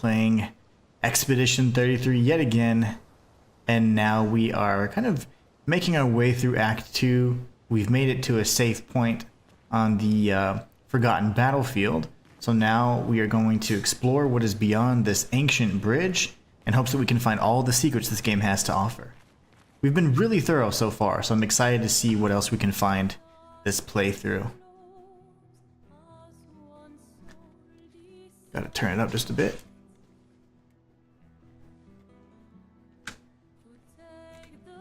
playing Expedition 33 yet again, and now we are kind of making our way through Act 2. We've made it to a safe point on the Forgotten Battlefield, so now we are going to explore what is beyond this ancient bridge in hopes that we can find all the secrets this game has to offer. We've been really thorough so far, so I'm excited to see what else we can find this playthrough. Gotta turn it up just a bit.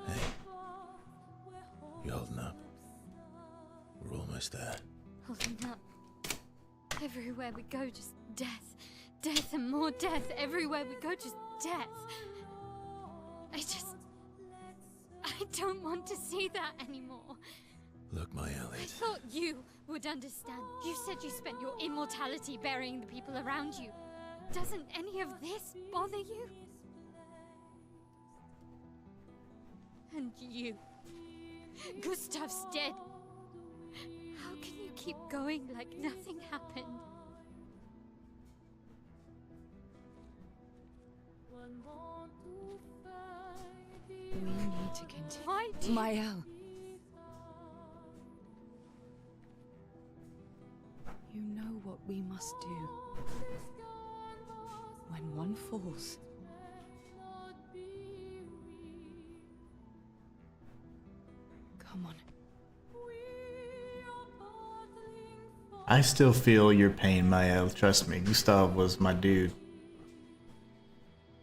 Hey, you holding up? We're almost there. Holding up. Everywhere we go, just death. Death and more death. Everywhere we go, just death. I don't want to see that anymore. Look, Maelle. I thought you would understand. You said you spent your immortality burying the people around you. Doesn't any of this bother you? And you, Gustave's dead. How can you keep going like nothing happened? We need to continue. Why do Maelle. You know what we must do. When one falls, come on. I still feel your pain, Maelle. Trust me, Gustave was my dude.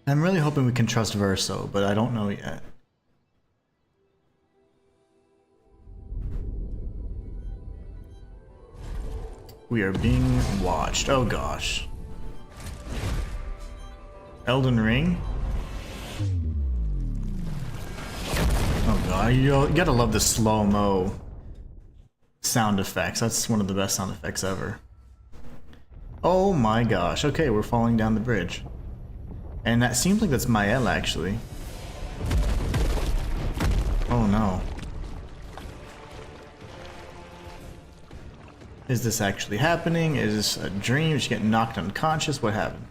I'm really hoping we can trust Verso, but I don't know yet. We are being watched. Oh gosh. Elden Ring? Oh god, you gotta love the slow-mo sound effects. That's one of the best sound effects ever. Oh my gosh. Okay, we're falling down the bridge. And that seems like that's Maelle, actually. Oh no. Is this actually happening? Is this a dream? Is she getting knocked unconscious? What happened?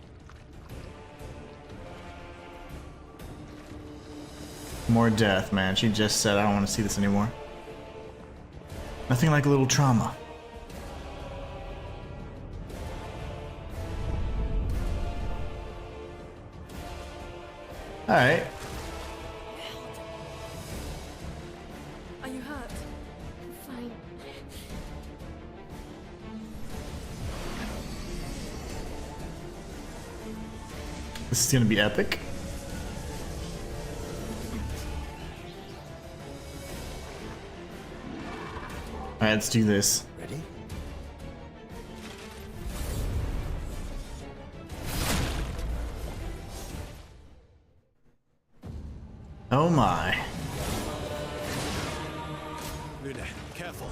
More death, man. She just said, I don't want to see this anymore. Nothing like a little trauma. Alright. Are you hurt? Fine. This is gonna be epic. Alright, let's do this. Ready? Oh my. Luna, careful.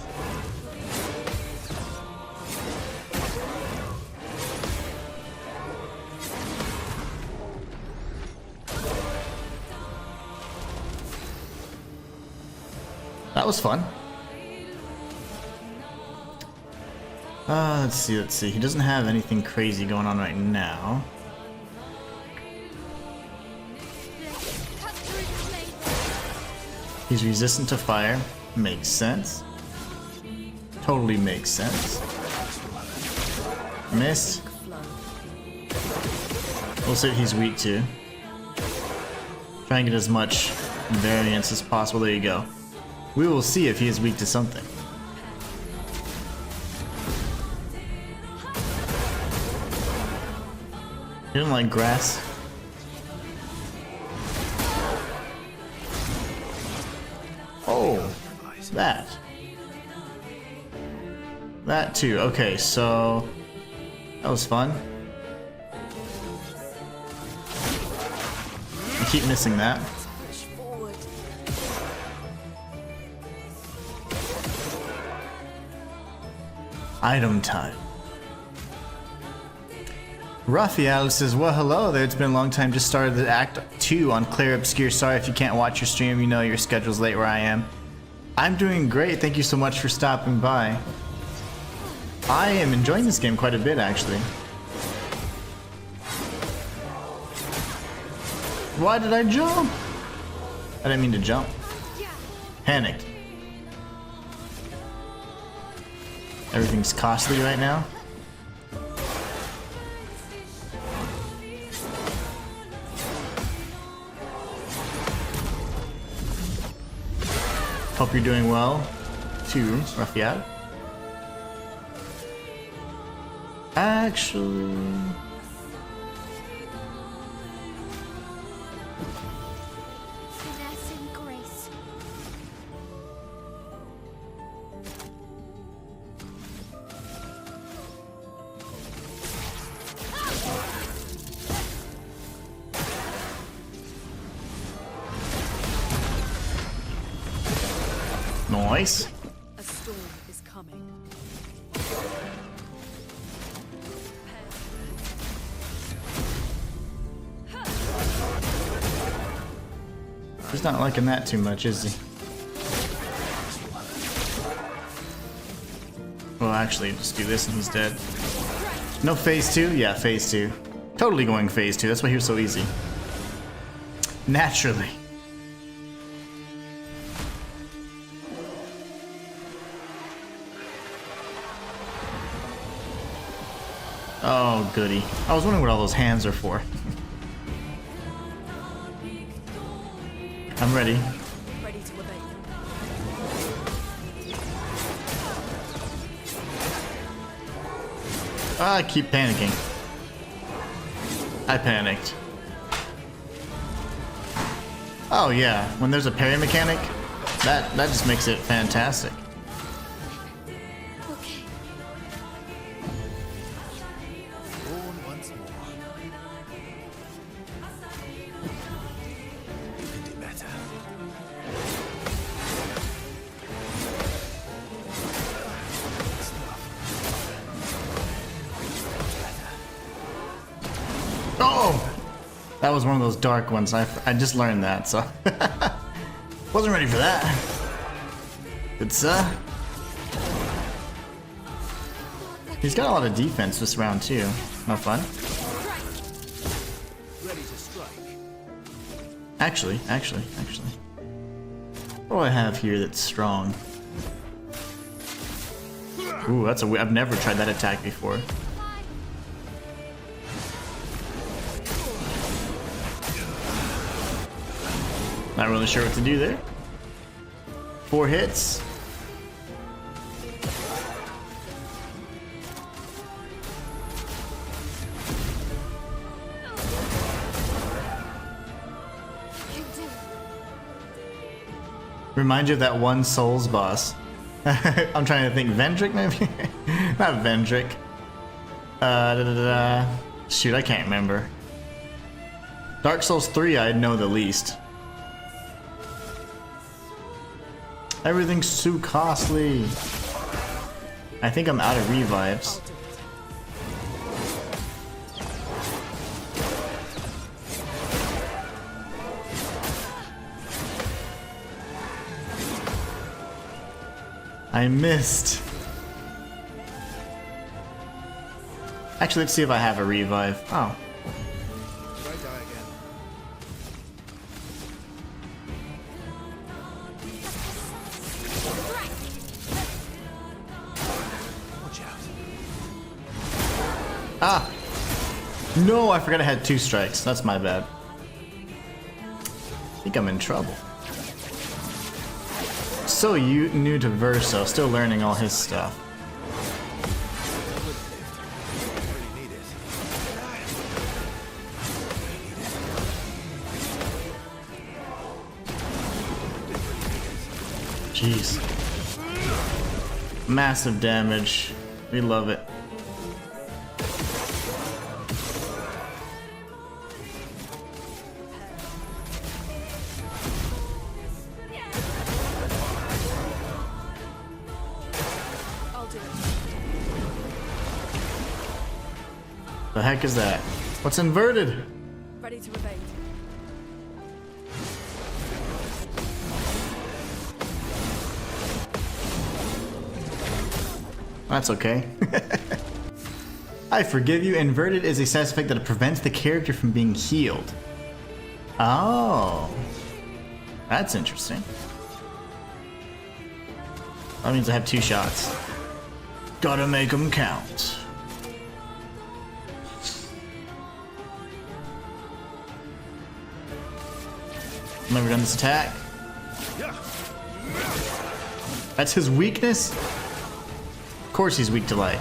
That was fun. Let's see. He doesn't have anything crazy going on right now. Cut through the blade. He's resistant to fire. Makes sense. Totally makes sense. Missed. We'll see what he's weak to. Try and get as much variance as possible. There you go. We will see if he is weak to something. You don't like grass? Oh, that. That too. Okay, so that was fun. I keep missing that. Item time. Raphael says, well, hello there. It's been a long time. Just started the Act 2 on Clair Obscur. Sorry if you can't watch your stream. You know your schedule's late where I am. I'm doing great. Thank you so much for stopping by. I am enjoying this game quite a bit, actually. Why did I jump? I didn't mean to jump. Panicked. Everything's costly right now. Hope you're doing well, too, Rafiat. Actually... Finesse and grace. Nice. A storm is coming. He's not liking that too much, is he? Well, actually, just do this and he's dead. No phase 2? Yeah, phase 2. Totally going phase 2. That's why he was so easy. Naturally. Oh, goody. I was wondering what all those hands are for. I'm ready. Ready to obey. I keep panicking. I panicked. Oh yeah, when there's a parry mechanic, that just makes it fantastic. Okay. Born once more. You can do better. Oh! That was one of those dark ones. I just learned that, so... Wasn't ready for that. It's, He's got a lot of defense this round, too. No fun. Ready to strike. Actually. What do I have here that's strong? Ooh, that's a... I've never tried that attack before. Not really sure what to do there. 4 hits. Remind you of that one Souls boss. I'm trying to think. Vendrick, maybe? Not Vendrick. Shoot, I can't remember. Dark Souls 3, I know the least. Everything's too costly. I think I'm out of revives. I missed. Actually, let's see if I have a revive. Oh. Try die again. Watch out. Ah! No, I forgot I had 2 strikes. That's my bad. I think I'm in trouble. So new to Verso, still learning all his stuff. Really need it. Jeez. Massive damage. We love it. The heck is that? What's inverted? Ready to evade. That's okay. I forgive you. Inverted is a side effect that prevents the character from being healed. Oh, that's interesting. That means I have 2 shots. Gotta make them count. Never done this attack. That's his weakness? Of course he's weak to light.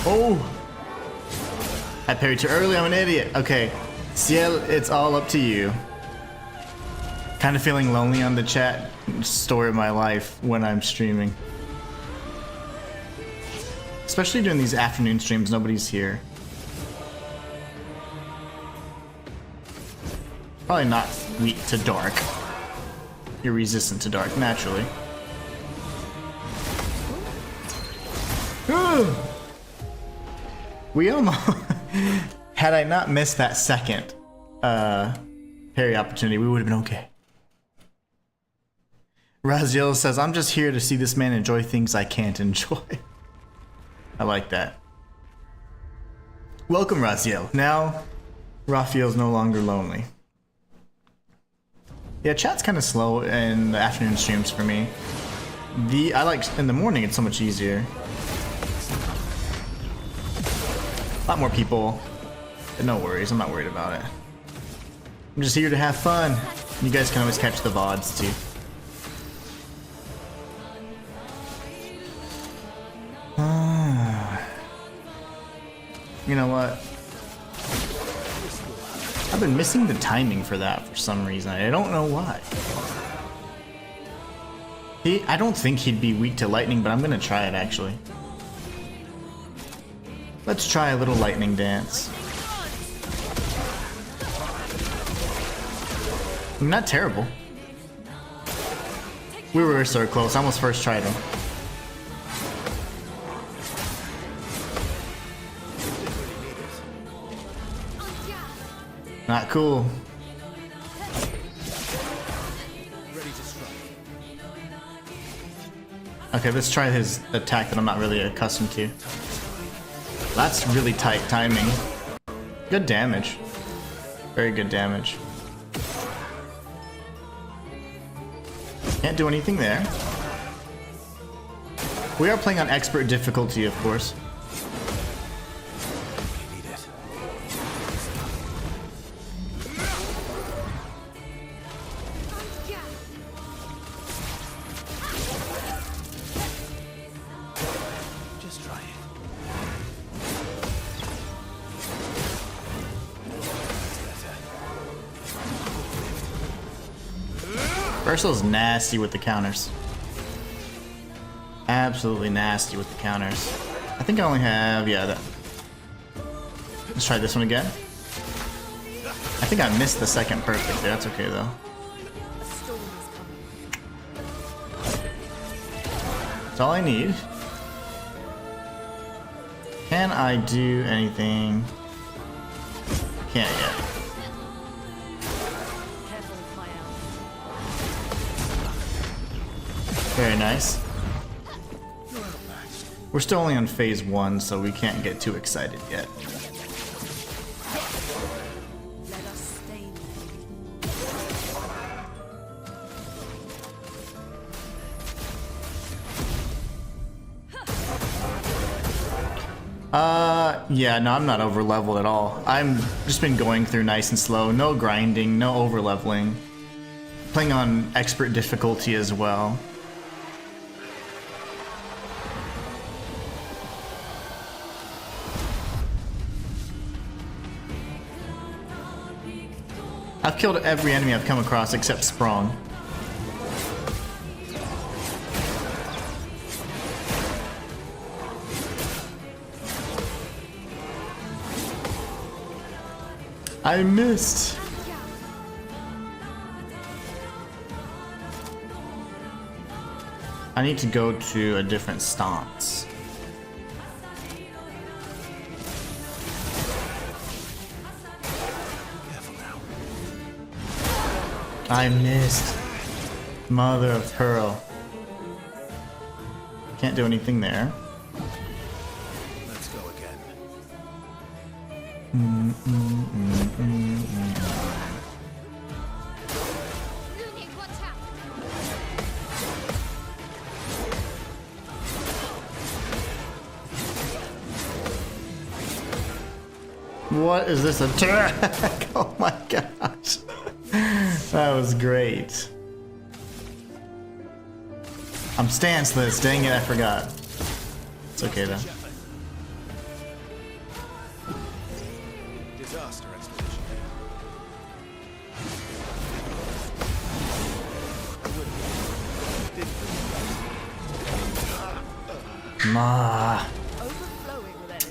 Oh! I parried too early, I'm an idiot. Okay, Ciel, it's all up to you. Kind of feeling lonely on the chat. Story of my life when I'm streaming. Especially during these afternoon streams, nobody's here. Probably not weak to dark. You're resistant to dark, naturally. We almost... Had I not missed that second parry opportunity, we would have been okay. Raziel says, I'm just here to see this man enjoy things I can't enjoy. I like that. Welcome, Raziel. Now, Raphael's no longer lonely. Yeah, chat's kind of slow in the afternoon streams for me. I like in the morning, it's so much easier. A lot more people. But no worries, I'm not worried about it. I'm just here to have fun. You guys can always catch the VODs too. You know what? I've been missing the timing for that for some reason. I don't know why. I don't think he'd be weak to lightning, but I'm gonna try it actually. Let's try a little lightning dance. Not terrible. We were so close. I almost first tried him. Not cool. Ready to strike. Okay, let's try his attack that I'm not really accustomed to. That's really tight timing. Good damage. Very good damage. Can't do anything there. We are playing on expert difficulty, of course. Ursul's nasty with the counters. Absolutely nasty with the counters. I think I only have, yeah, that. Let's try this one again. I think I missed the second perfect. That's okay though. A storm is coming. That's all I need. Can I do anything? Can't yet. Careful, Maelle. Very nice. We're still only on phase 1, so we can't get too excited yet. Let us stain Yeah, no, I'm not over leveled at all. I'm just been going through nice and slow, no grinding, no over leveling. Playing on expert difficulty as well. I've killed every enemy I've come across except Sprong. I missed. I need to go to a different stance. I missed. Mother of pearl. Can't do anything there. Let's go again. Looney, watch out! What is this attack? Oh my gosh. That was great. I'm stanceless. Dang it, I forgot. It's okay though. Disaster expedition. Ma. Overflowing with energy.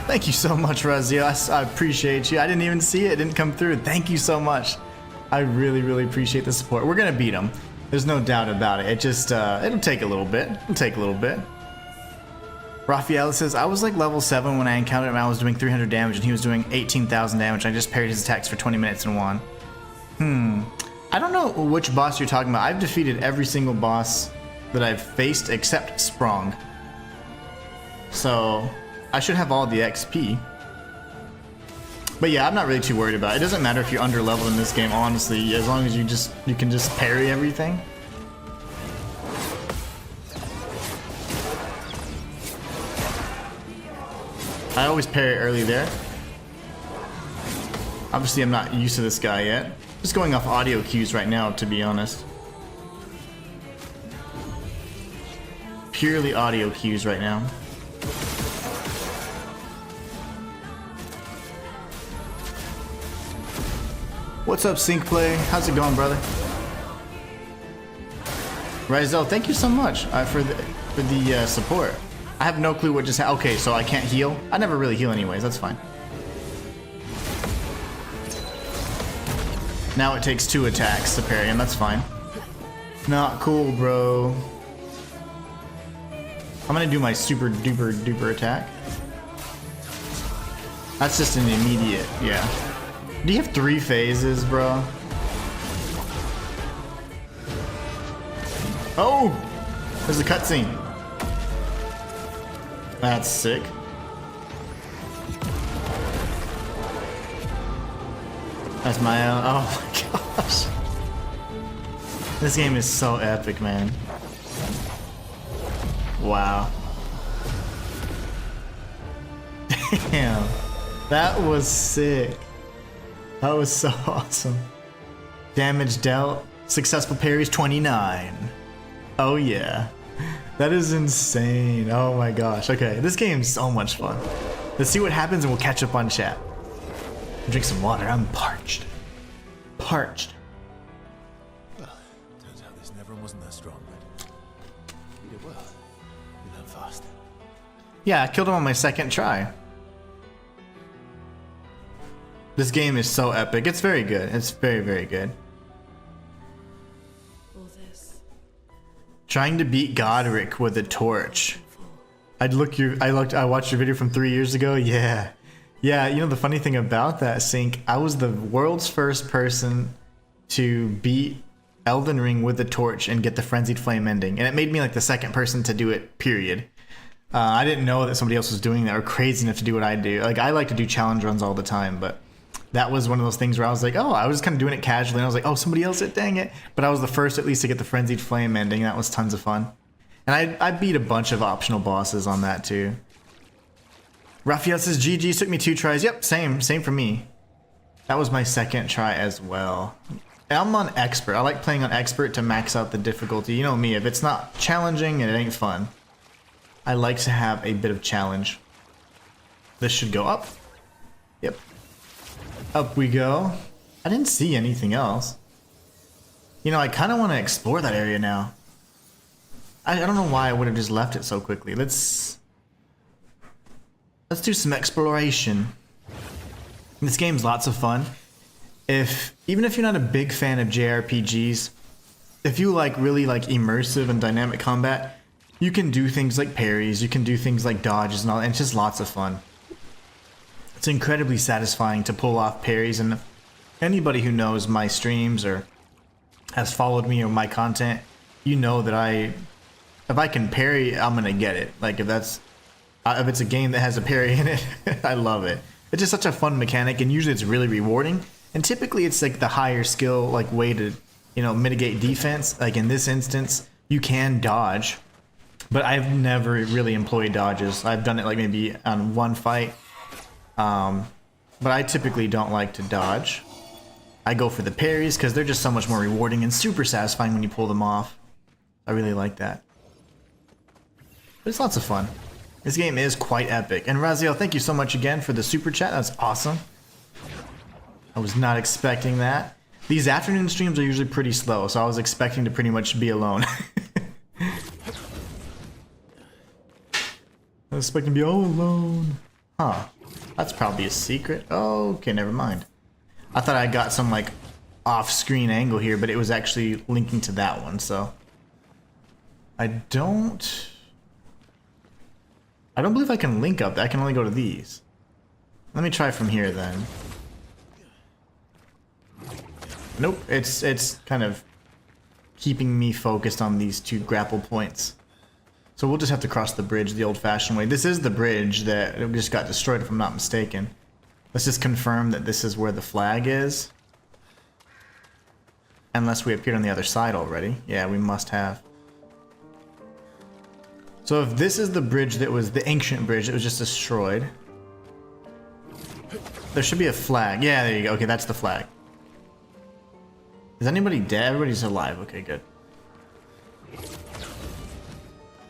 Thank you so much, Razio. I appreciate you. I didn't even see it. It didn't come through. Thank you so much. I really, really appreciate the support. We're gonna beat him. There's no doubt about it. It just, it'll take a little bit. It'll take a little bit. Rafael says, I was like level 7 when I encountered him. I was doing 300 damage and he was doing 18,000 damage. I just parried his attacks for 20 minutes and won. I don't know which boss you're talking about. I've defeated every single boss that I've faced except Sprong. So I should have all the XP. But yeah, I'm not really too worried about it. It doesn't matter if you're under leveled in this game, honestly, as long as you can just parry everything. I always parry early there. Obviously, I'm not used to this guy yet. Just going off audio cues right now, to be honest. Purely audio cues right now. What's up, Sync Play? How's it going, brother? Rizel, thank you so much for the support. I have no clue what just happened. Okay, so I can't heal? I never really heal anyways, that's fine. Now it takes 2 attacks to parry him, that's fine. Not cool, bro. I'm gonna do my super duper duper attack. That's just an immediate, yeah. Do you have 3 phases, bro? Oh! There's a cutscene. That's sick. That's Maelle. Oh my gosh. This game is so epic, man. Wow. Damn. That was sick. That was so awesome. Damage dealt. Successful parries 29. Oh yeah. That is insane. Oh my gosh. Okay, this game's so much fun. Let's see what happens and we'll catch up on chat. Drink some water. I'm parched. Parched. Well, turns out this Neverin wasn't that strong, but you did well. You learn fast. Yeah, I killed him on my 2nd try. This game is so epic. It's very good. It's very, very good. All this. Trying to beat Godric with a torch. I watched your video from 3 years ago. Yeah. Yeah, you know the funny thing about that, Sync, I was the world's first person to beat Elden Ring with the torch and get the Frenzied Flame ending. And it made me like the 2nd person to do it, period. I didn't know that somebody else was doing that or crazy enough to do what I do. Like, I like to do challenge runs all the time, but that was one of those things where I was like, oh, I was kind of doing it casually. And I was like, oh, somebody else did, dang it. But I was the first at least to get the Frenzied Flame ending. That was tons of fun. And I beat a bunch of optional bosses on that too. Raphael says, GG, took me 2 tries. Yep, same for me. That was my 2nd try as well. And I'm on expert. I like playing on expert to max out the difficulty. You know me, if it's not challenging and it ain't fun, I like to have a bit of challenge. This should go up. Yep. Up we go. I didn't see anything else. You know, I kind of want to explore that area now. I don't know why I would have just left it so quickly. Let's do some exploration. This game's lots of fun. Even if you're not a big fan of JRPGs, if you like really like immersive and dynamic combat, you can do things like parries, you can do things like dodges and all, and it's just lots of fun. It's incredibly satisfying to pull off parries, and anybody who knows my streams or has followed me or my content you know that if I can parry, I'm gonna get it. Like if it's a game that has a parry in it, I love it. It's just such a fun mechanic, and usually it's really rewarding. And typically it's like the higher skill like way to, you know, mitigate defense. Like in this instance, you can dodge, but I've never really employed dodges. I've done it like maybe on one fight, but I typically don't like to dodge. I go for the parries because they're just so much more rewarding and super satisfying when you pull them off. I really like that. But it's lots of fun. This game is quite epic. And Raziel, thank you so much again for the super chat. That's awesome. I was not expecting that. These afternoon streams are usually pretty slow, so I was expecting to pretty much be alone. I was expecting to be all alone. Huh. That's probably a secret. Oh, okay, never mind. I thought I got some like off-screen angle here, but it was actually linking to that one, so I don't believe I can link up. I can only go to these. Let me try from here then. Nope, it's kind of keeping me focused on these two grapple points. So we'll just have to cross the bridge the old-fashioned way. This is the bridge that just got destroyed, if I'm not mistaken. Let's just confirm that this is where the flag is. Unless we appeared on the other side already. Yeah, we must have. So if this is the bridge that was the ancient bridge that was just destroyed, there should be a flag. Yeah, there you go. Okay, that's the flag. Is anybody dead? Everybody's alive. Okay, good.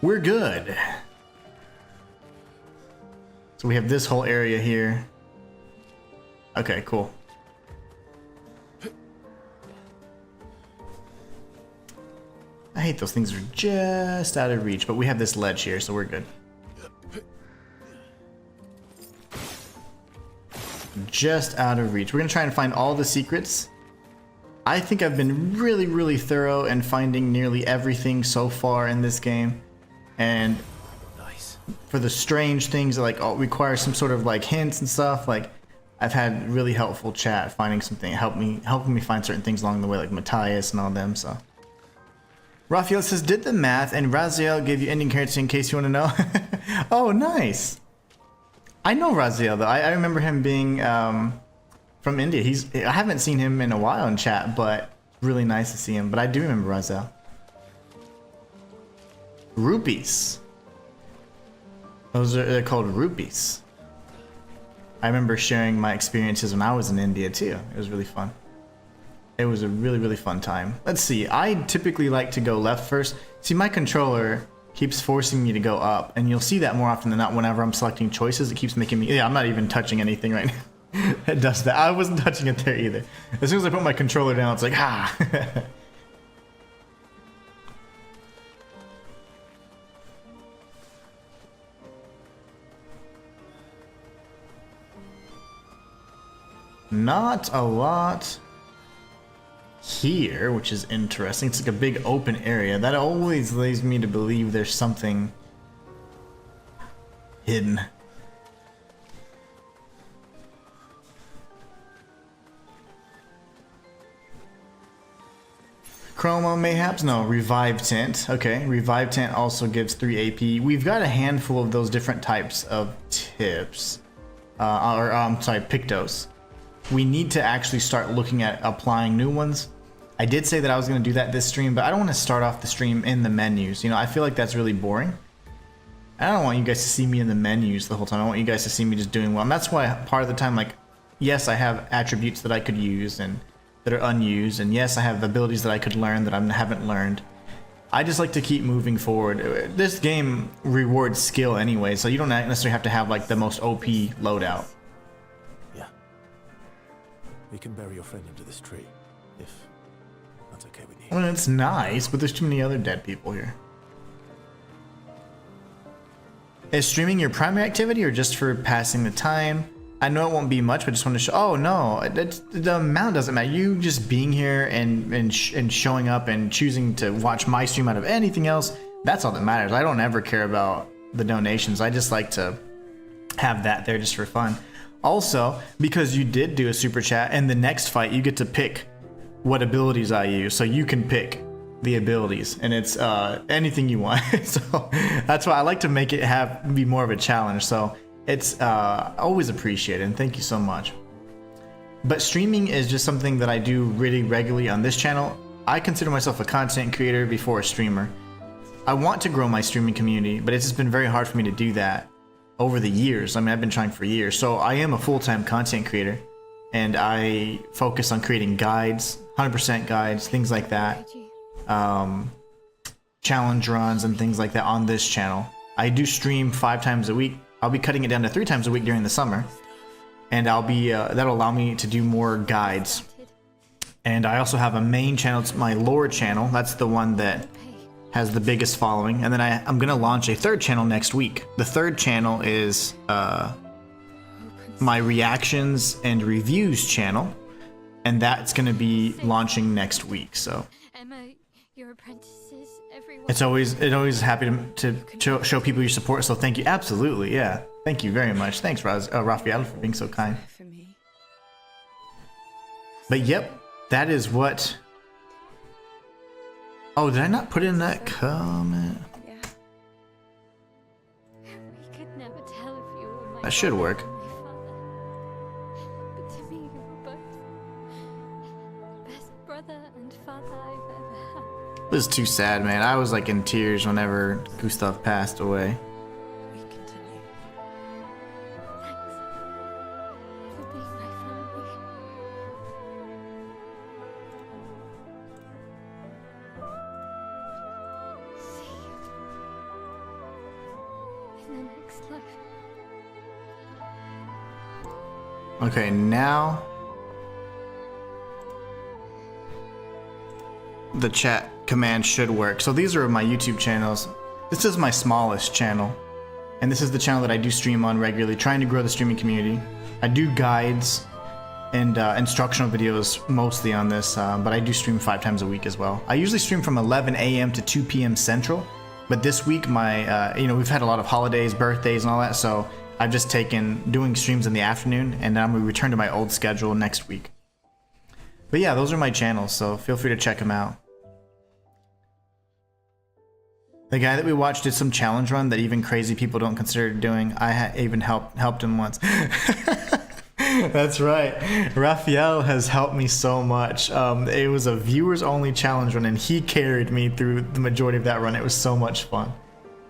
We're good. So we have this whole area here. Okay, cool. I hate those things are just out of reach, but we have this ledge here, so we're good. Just out of reach. We're gonna try and find all the secrets. I think I've been really, really thorough in finding nearly everything so far in this game. And Nice. for the strange things that like require some sort of like hints and stuff, like I've had really helpful chat finding something, helping me find certain things along the way, like Matthias and all them. So Raphael says, did the math and Raziel gave you ending currency in case you want to know. Oh, nice. I know Raziel though. I remember him being from India. I haven't seen him in a while in chat, but really nice to see him. But I do remember Raziel. Rupees. They're called rupees. I remember sharing my experiences when I was in India too. It was really fun. It was a really, really fun time. Let's see. I typically like to go left first. See, my controller keeps forcing me to go up, and you'll see that more often than not whenever I'm selecting choices. It keeps making me... Yeah, I'm not even touching anything right now. It does that. I wasn't touching it there either. As soon as I put my controller down, it's like, ah! Not a lot here, which is interesting. It's like a big open area. That always leads me to believe there's something hidden. Chroma mayhaps? No, Revive Tint. Okay, Revive Tint also gives 3 AP. We've got a handful of those different types of tips. Sorry, Pictos. We need to actually start looking at applying new ones. I did say that I was going to do that this stream, but I don't want to start off the stream in the menus. You know, I feel like that's really boring. I don't want you guys to see me in the menus the whole time. I want you guys to see me just doing well. And that's why part of the time, like, yes, I have attributes that I could use and that are unused. And yes, I have abilities that I could learn that I haven't learned. I just like to keep moving forward. This game rewards skill anyway, so you don't necessarily have to have, like, the most OP loadout. We can bury your friend into this tree, if that's okay with you. Well, it's nice, but there's too many other dead people here. Is streaming your primary activity or just for passing the time? I know it won't be much, but just want to show. Oh no, the amount doesn't matter. You just being here and showing up and choosing to watch my stream out of anything else, that's all that matters. I don't ever care about the donations. I just like to have that there just for fun. Also, because you did do a super chat, in the next fight you get to pick what abilities I use. So you can pick the abilities, and it's anything you want. So that's why I like to make it be more of a challenge. So it's always appreciated, and thank you so much. But streaming is just something that I do really regularly on this channel. I consider myself a content creator before a streamer. I want to grow my streaming community, but it's just been very hard for me to do that over the years. I mean, I've been trying for years. So I am a full-time content creator, and I focus on creating guides, 100% guides, things like that. Challenge runs and things like that on this channel. I do stream 5 times a week. I'll be cutting it down to 3 times a week during the summer, and I'll be that'll allow me to do more guides. And I also have a main channel. It's my lore channel. That's the one that has the biggest following. And then I'm gonna launch a 3rd channel next week. The 3rd channel is my reactions and reviews channel, and that's gonna be launching next week. So Emma, your apprentices, everyone. it always happy to show people your support. So thank you. Absolutely, yeah. Thank you very much. Thanks, Raphael, for being so kind. For me. But yep, that is what. Oh, did I not put in that comment? Yeah. We could never tell if you were my That should work. father or my father. But to me, you were both best brother and father I've ever had. It was too sad, man. I was like in tears whenever Gustave passed away. We continue. Thanks for being my family. See you in the next life. Okay, now the chat command should work. So these are my YouTube channels. This is my smallest channel, and this is the channel that I do stream on regularly, trying to grow the streaming community. I do guides and instructional videos mostly on this, but I do stream 5 times a week as well. I usually stream from 11 a.m. to 2 p.m. Central, but this week we've had a lot of holidays, birthdays, and all that, so I've just taken doing streams in the afternoon, and I'm gonna return to my old schedule next week. But yeah, those are my channels, so feel free to check them out. The guy that we watched did some challenge run that even crazy people don't consider doing. I even helped him once. That's right. Raphael has helped me so much. It was a viewers only challenge run, and he carried me through the majority of that run. It was so much fun.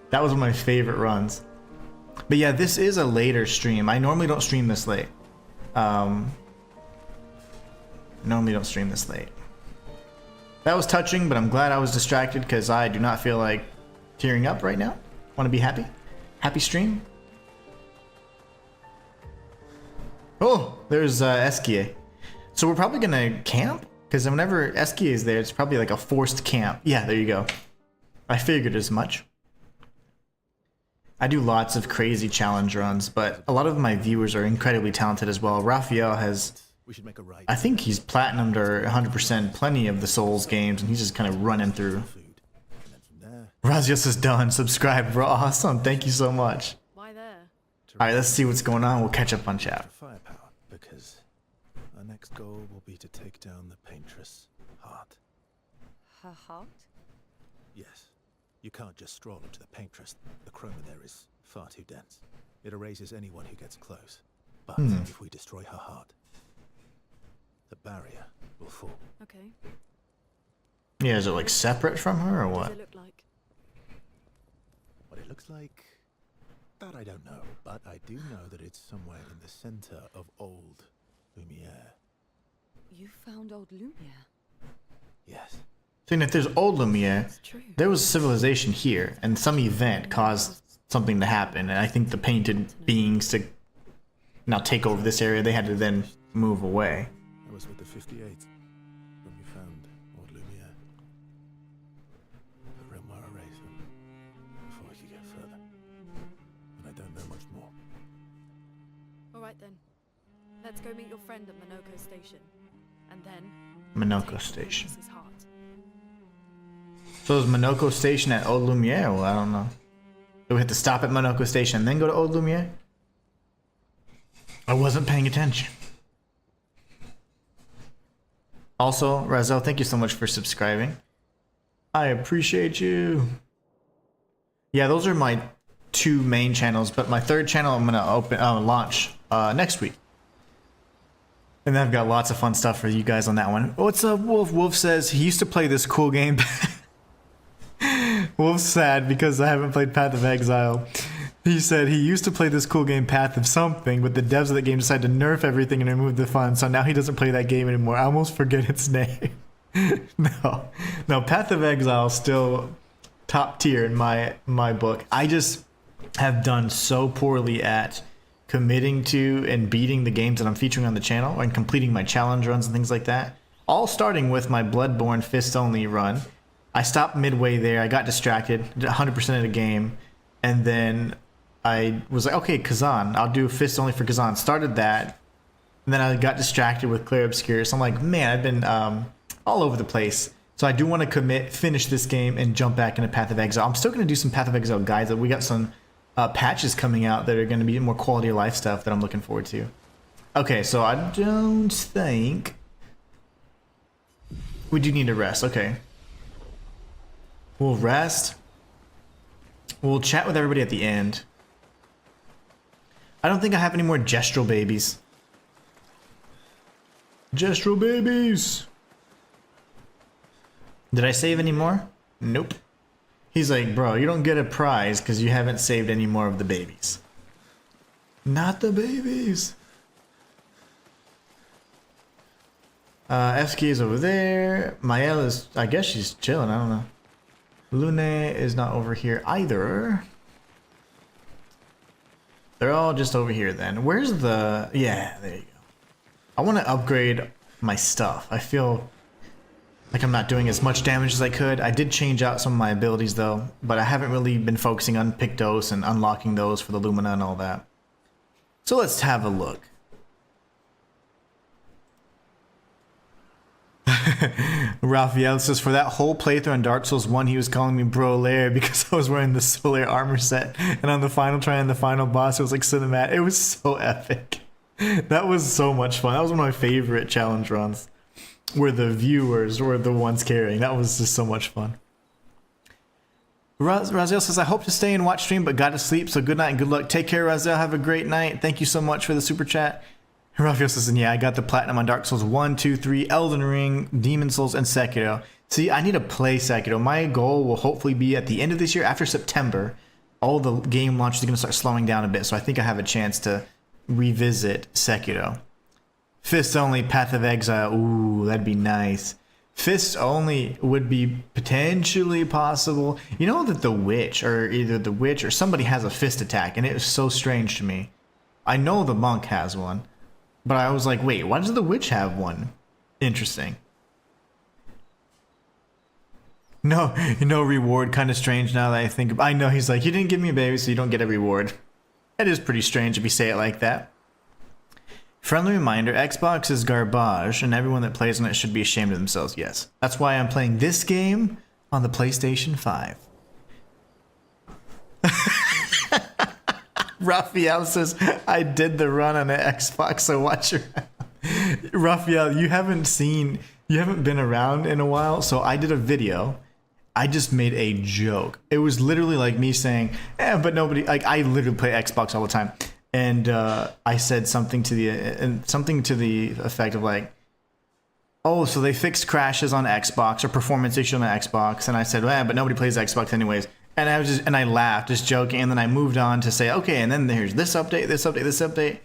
That was one of my favorite runs. But yeah, this is a later stream. I normally don't stream this late. Normally don't stream this late. That was touching, but I'm glad I was distracted because I do not feel like tearing up right now. Want to be happy? Happy stream? Oh, there's Esquier. So we're probably gonna camp, because whenever Esquier is there, it's probably like a forced camp. Yeah, there you go. I figured as much. I do lots of crazy challenge runs, but a lot of my viewers are incredibly talented as well. Raphael has, We should make a right. I think he's platinumed or 100% plenty of the Souls games, and he's just kind of running through. Food. And then from there, Razios is done. Subscribe, bro. Awesome. Thank you so much. Why there? All right, let's see what's going on. We'll catch up on chat. firepower, because our next goal will be to take down the Paintress heart. Her heart? Yes. You can't just stroll up to the Paintress. The chroma there is far too dense. It erases anyone who gets close. But if we destroy her heart, the barrier will fall. Okay. Yeah, is it like separate from her or What what? does it look like? What it looks like, that I don't know. But I do know that it's somewhere in the center of old Lumiere. You found old Lumiere. Yes. Seeing if there's old Lumiere, It's true. there was civilization here, and some event caused something to happen, and I think the painted beings to now take over this area, they had to then move away. I was with the 58th when we found old Lumiere. The realm were erased before we could get further. And I don't know much more. Alright then. Let's go meet your friend at Minoko Station. And then... Minoko take Station. Paintress's heart. So is Minoko Station at Old Lumiere? Well, I don't know. Do we have to stop at Minoko Station and then go to Old Lumiere? I wasn't paying attention. Also, Razel, thank you so much for subscribing. I appreciate you. Yeah, those are my 2 main channels, but my 3rd channel I'm gonna launch next week. And I've got lots of fun stuff for you guys on that one. What's up, Wolf? Wolf says he used to play this cool game. Wolf's sad because I haven't played Path of Exile. He said he used to play this cool game Path of something, but the devs of the game decided to nerf everything and remove the fun, so now he doesn't play that game anymore. I almost forget its name. No, Path of Exile is still top tier in my book. I just have done so poorly at committing to and beating the games that I'm featuring on the channel and completing my challenge runs and things like that. All starting with my Bloodborne Fist Only run. I stopped midway there. I got distracted, did 100% of the game, and then I was like, okay, Kazan, I'll do Fist Only for Kazan. Started that, and then I got distracted with Clair Obscur. So I'm like, man, I've been all over the place. So I do want to commit, finish this game, and jump back into Path of Exile. I'm still going to do some Path of Exile guides. We got some patches coming out that are going to be more quality of life stuff that I'm looking forward to. Okay, so I don't think we do need to rest. Okay, we'll rest. We'll chat with everybody at the end. I don't think I have any more gestural babies. Gestural babies. Did I save any more? Nope. He's like, bro, you don't get a prize because you haven't saved any more of the babies. Not the babies. F-Key is over there. Maelle is, I guess she's chilling, I don't know. Lune is not over here either. They're all just over here then. Where's the, yeah, there you go. I want to upgrade my stuff. I feel like I'm not doing as much damage as I could. I did change out some of my abilities though, but I haven't really been focusing on Pictos and unlocking those for the Lumina and all that. So let's have a look. Raphael says, for that whole playthrough on Dark Souls 1, he was calling me Bro Lair because I was wearing the Solar armor set. And on the final try and the final boss, it was like cinematic. It was so epic. That was so much fun. That was one of my favorite challenge runs, where the viewers were the ones carrying. That was just so much fun. Raziel says, I hope to stay and watch stream, but gotta sleep, so good night and good luck. Take care, Raziel. Have a great night. Thank you so much for the super chat. Raphael says, and yeah, I got the platinum on Dark Souls 1, 2, 3, Elden Ring, Demon Souls, and Sekiro. See, I need to play Sekiro. My goal will hopefully be at the end of this year, after September, all the game launches are going to start slowing down a bit, so I think I have a chance to revisit Sekiro. Fist Only, Path of Exile. Ooh, that'd be nice. Fist Only would be potentially possible. You know that the witch, or either the witch or somebody has a fist attack, and it is so strange to me. I know the monk has one, but I was like, wait, why does the witch have one? Interesting. No reward. Kind of strange now that I think. I know, he's like, you didn't give me a baby, so you don't get a reward. That is pretty strange if you say it like that. Friendly reminder, Xbox is garbage, and everyone that plays on it should be ashamed of themselves. Yes. That's why I'm playing this game on the PlayStation 5. Raphael says, I did the run on an Xbox, so watch your Raphael, you haven't been around in a while, so I did a video. I just made a joke. It was literally like me saying, but nobody, like, I literally play Xbox all the time. And I said something to the effect of like, oh, so they fixed crashes on Xbox or performance issues on Xbox, and I said, but nobody plays Xbox anyways. And I laughed, just joking, and then I moved on to say, okay, and then there's this update, this update, this update.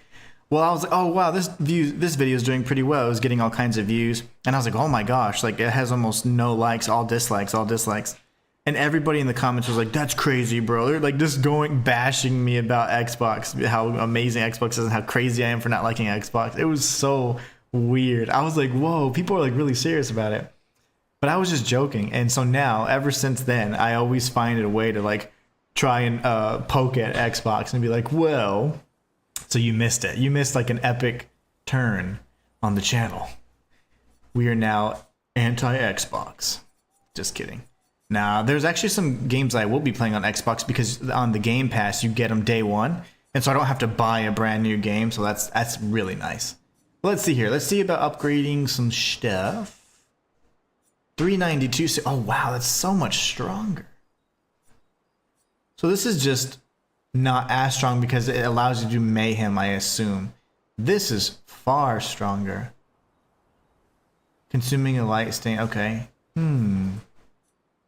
Well, I was like, oh wow, this video is doing pretty well. It was getting all kinds of views, and I was like, oh my gosh, like it has almost no likes, all dislikes. And everybody in the comments was like, that's crazy, bro. They're like just bashing me about Xbox, how amazing Xbox is and how crazy I am for not liking Xbox. It was so weird. I was like, whoa, people are like really serious about it. But I was just joking. And so now, ever since then, I always find a way to like try and poke at Xbox and be like, well, so you missed it. You missed like an epic turn on the channel. We are now anti-Xbox. Just kidding. Now, there's actually some games I will be playing on Xbox because on the Game Pass, you get them day one. And so I don't have to buy a brand new game. So that's really nice. Let's see here. Let's see about upgrading some stuff. 392. Oh wow, that's so much stronger. So this is just not as strong because it allows you to do mayhem, I assume. This is far stronger. Consuming a light stain. Okay.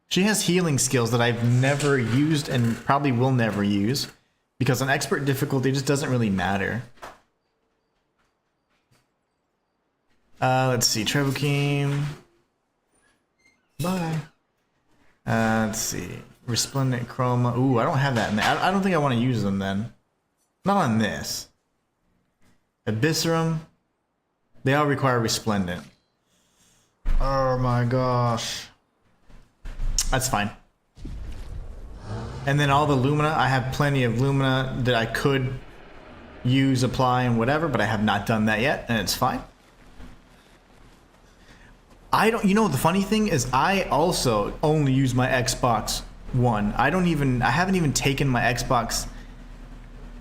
She has healing skills that I've never used and probably will never use because on expert difficulty it just doesn't really matter. Let's see. Trebuchem. Bye. Let's see. Resplendent Chroma. Ooh, I don't have that in there. I don't think I want to use them then. Not on this. Abysserum. They all require Resplendent. Oh my gosh. That's fine. And then all the Lumina. I have plenty of Lumina that I could use, apply, and whatever, but I have not done that yet, and it's fine. I don't, you know, the funny thing is I also only use my Xbox One. I haven't even taken my Xbox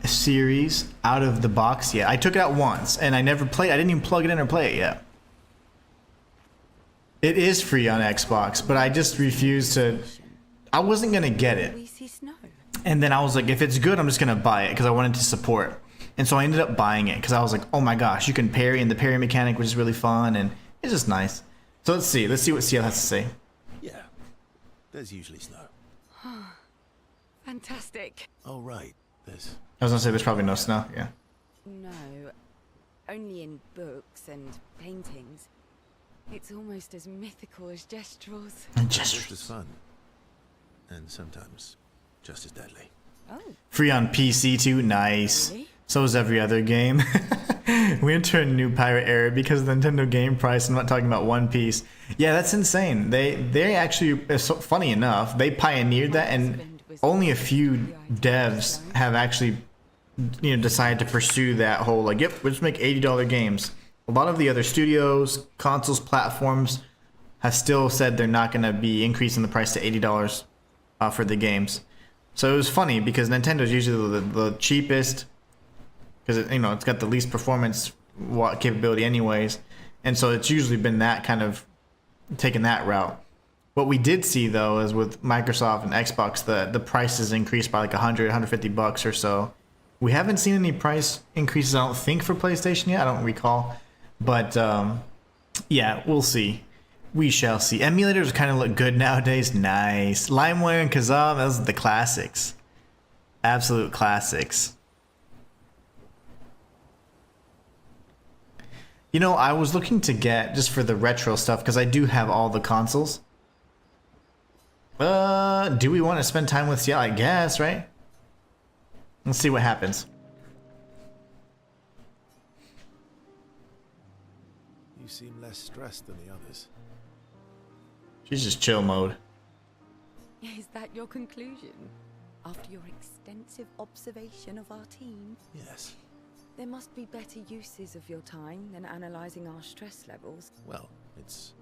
Series out of the box yet. I took it out once and I never played. I didn't even plug it in or play it yet. It is free on Xbox, but I just refused to. I wasn't gonna get it. And then I was like, if it's good, I'm just gonna buy it because I wanted to support. And so I ended up buying it because I was like, oh my gosh, you can parry, and the parry mechanic was really fun and it's just nice. So let's see what CL has to say. Yeah, there's usually snow. Fantastic. Oh right, there's... I was gonna say there's probably no snow, yeah. No, only in books and paintings. It's almost as mythical as Gestrels. Just as fun. And sometimes just as deadly. Oh. Free on PC too, nice. Really? So is every other game. We enter a new pirate era because of the Nintendo game price. I'm not talking about One Piece. Yeah, that's insane. They actually, so funny enough, they pioneered that, and only a few devs have actually, you know, decided to pursue that whole like, yep, let's make $80 games. A lot of the other studios, consoles, platforms have still said they're not going to be increasing the price to $80 for the games. So it was funny because Nintendo's usually the cheapest, because you know it's got the least performance capability anyways, and so it's usually been that kind of taking that route. What we did see though is with Microsoft and Xbox, the prices increased by like $100-$150 or so. We haven't seen any price increases, I don't think, for PlayStation yet. I don't recall, but yeah, we'll see. We shall see. Emulators kind of look good nowadays. Nice. LimeWire and Kazaa, those are the classics. Absolute classics. You know, I was looking to get, just for the retro stuff, because I do have all the consoles. Do we want to spend time with CL? I guess, right? Let's see what happens. You seem less stressed than the others. She's just chill mode. Is that your conclusion? After your extensive observation of our team? Yes. There must be better uses of your time than analysing our stress levels. Well, it's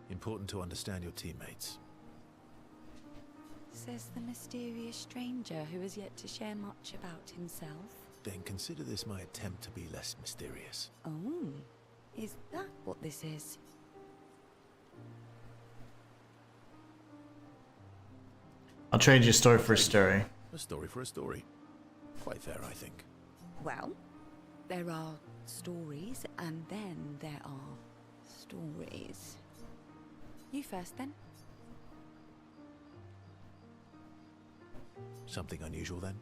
important to understand your teammates. Says the mysterious stranger who has yet to share much about himself. Then consider this my attempt to be less mysterious. Oh, is that what this is? I'll trade you story for story. A story for a story. Quite fair, I think. Well, there are stories, and then there are stories. You first, then. Something unusual then?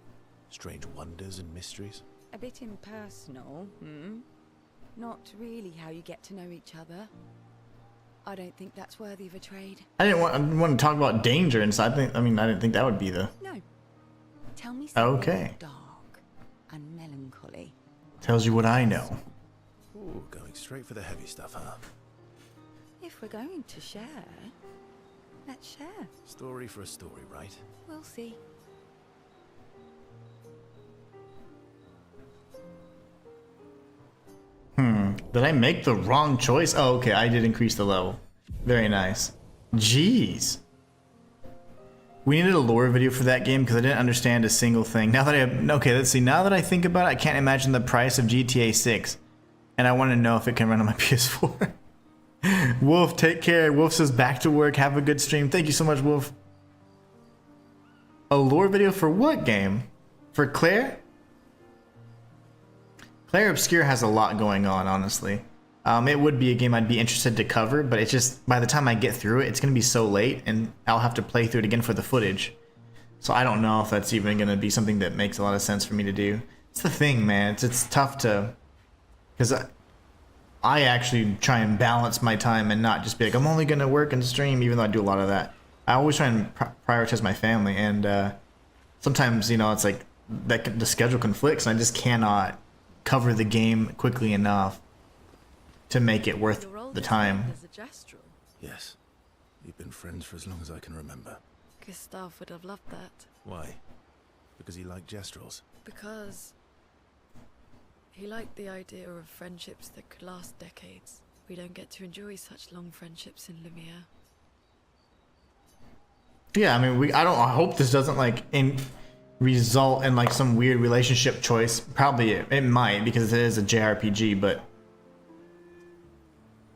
Strange wonders and mysteries? A bit impersonal, Not really how you get to know each other. I don't think that's worthy of a trade. I didn't want to talk about danger inside. I didn't think that would be the... No. Tell me something okay. dark and melancholy. Tells you what I know. Ooh, going straight for the heavy stuff, huh? If we're going to share, let's share. Story for a story, right? We'll see. Did I make the wrong choice? Oh, okay, I did increase the level. Very nice. Jeez. We needed a lore video for that game because I didn't understand a single thing. Now that okay, let's see. Now that I think about it, I can't imagine the price of GTA 6. And I want to know if it can run on my PS4. Wolf, take care. Wolf says back to work. Have a good stream. Thank you so much, Wolf. A lore video for what game? For Claire? Clair Obscur has a lot going on, honestly. It would be a game I'd be interested to cover, but it's just, by the time I get through it, it's going to be so late, and I'll have to play through it again for the footage. So I don't know if that's even going to be something that makes a lot of sense for me to do. It's the thing, man. It's tough to... Because I actually try and balance my time and not just be like, I'm only going to work and stream, even though I do a lot of that. I always try and prioritize my family, and sometimes, you know, it's like that the schedule conflicts, and I just cannot cover the game quickly enough to make it worth Your oldest the time. friend is a Gestrel. Yes. You've been friends for as long as I can remember. Gustave would have loved that. Why? Because he liked Gestrels. Because he liked the idea of friendships that could last decades. We don't get to enjoy such long friendships in Lumiere. Yeah, I mean, I hope this doesn't like result in like some weird relationship choice. Probably it might, because it is a JRPG, but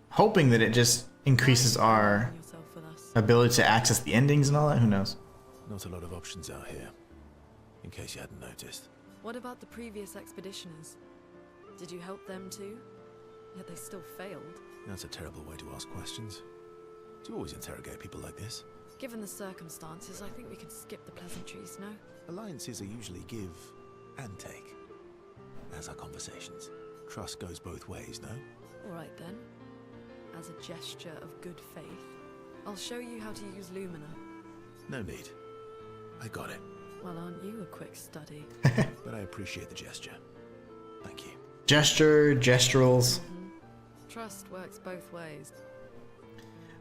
hoping that it just increases our Yourself with us. ability to access the endings and all that. Who knows? Not a lot of options out here, in case you hadn't noticed. What about the previous expeditioners? Did you help them too? Yet they still failed. That's a terrible way to ask questions. Do you always interrogate people like this? Given the circumstances, I think we can skip the pleasantries, no? Alliances are usually give and take, as are conversations. Trust goes both ways, no? Alright then. As a gesture of good faith, I'll show you how to use Lumina. No need. I got it. Well, aren't you a quick study? But I appreciate the gesture. Thank you. Gesturals. Trust works both ways.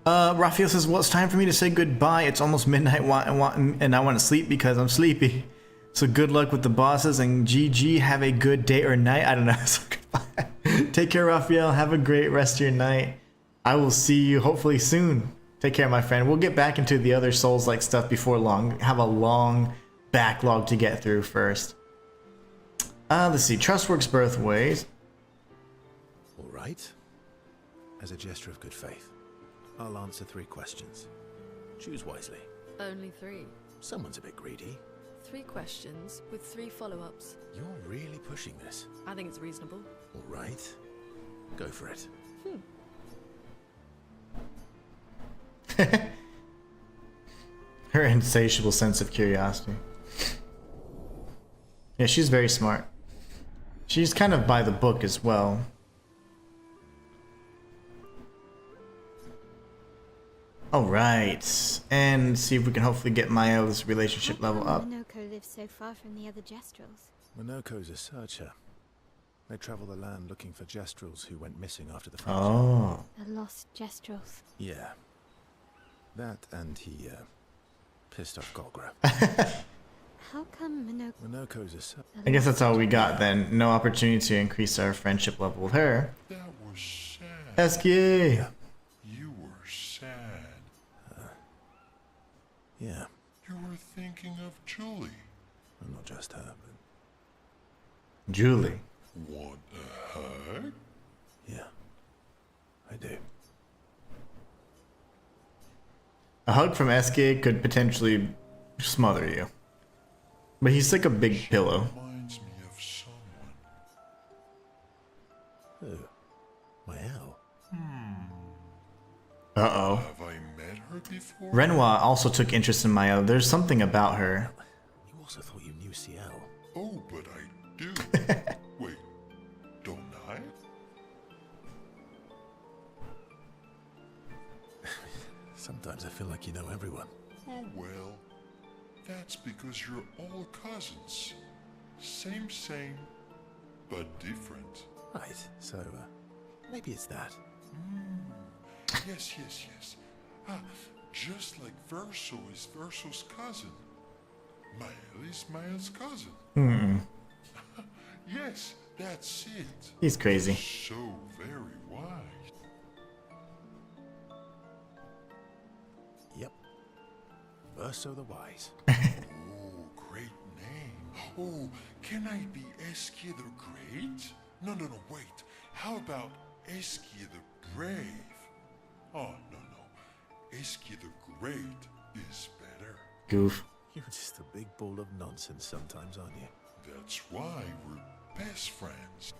Raphael says, well, it's time for me to say goodbye. It's almost midnight and I want to sleep because I'm sleepy. So good luck with the bosses, and GG, have a good day or night. I don't know. So goodbye. Take care, Raphael. Have a great rest of your night. I will see you hopefully soon. Take care, my friend. We'll get back into the other Souls-like stuff before long. Have a long backlog to get through first. Let's see. Trust works both ways. All right. As a gesture of good faith, I'll answer 3 questions. Choose wisely. Only 3. Someone's a bit greedy. 3 questions with 3 follow-ups. You're really pushing this. I think it's reasonable. All right. Go for it. Her insatiable sense of curiosity. Yeah, she's very smart. She's kind of by the book as well. Alright, and see if we can hopefully get Maelle's relationship level up. Minoko lives so far from the other Gestrels. Minoko's a searcher. They travel the land looking for Gestrels who went missing after the fire. Oh. The lost Gestrels. Yeah. That and he, pissed off Golgra. How come Minoko... Minoko's a searcher. I guess that's all we got then. No opportunity to increase our friendship level with her. That was sad. Esky! You were sad. Yeah. You were thinking of Julie. Well, not just her, but Julie. Want a hug? yeah. I do. A hug from Esky could potentially smother you. But he's like a big pillow. Reminds me of someone. Who? Maelle. Uh-oh. Have I met her before? Renoir also took interest in Maelle. There's something about her. You also thought you knew CL. Oh, but I do. Wait, don't I? Sometimes I feel like you know everyone. Oh, well. That's because you're all cousins. Same, but different. Right, so, maybe it's that. Yes. Ah, just like Verso is Verso's cousin. Maelle is Maelle's cousin. Yes, that's it. He's crazy. So very wise. Yep. Verso the Wise. Oh, great name. Oh, can I be Eskia the Great? No, wait. How about Eskia the Brave? Oh, no. Isky the Great is better. Goof. You're just a big ball of nonsense sometimes, aren't you? That's why we're best friends.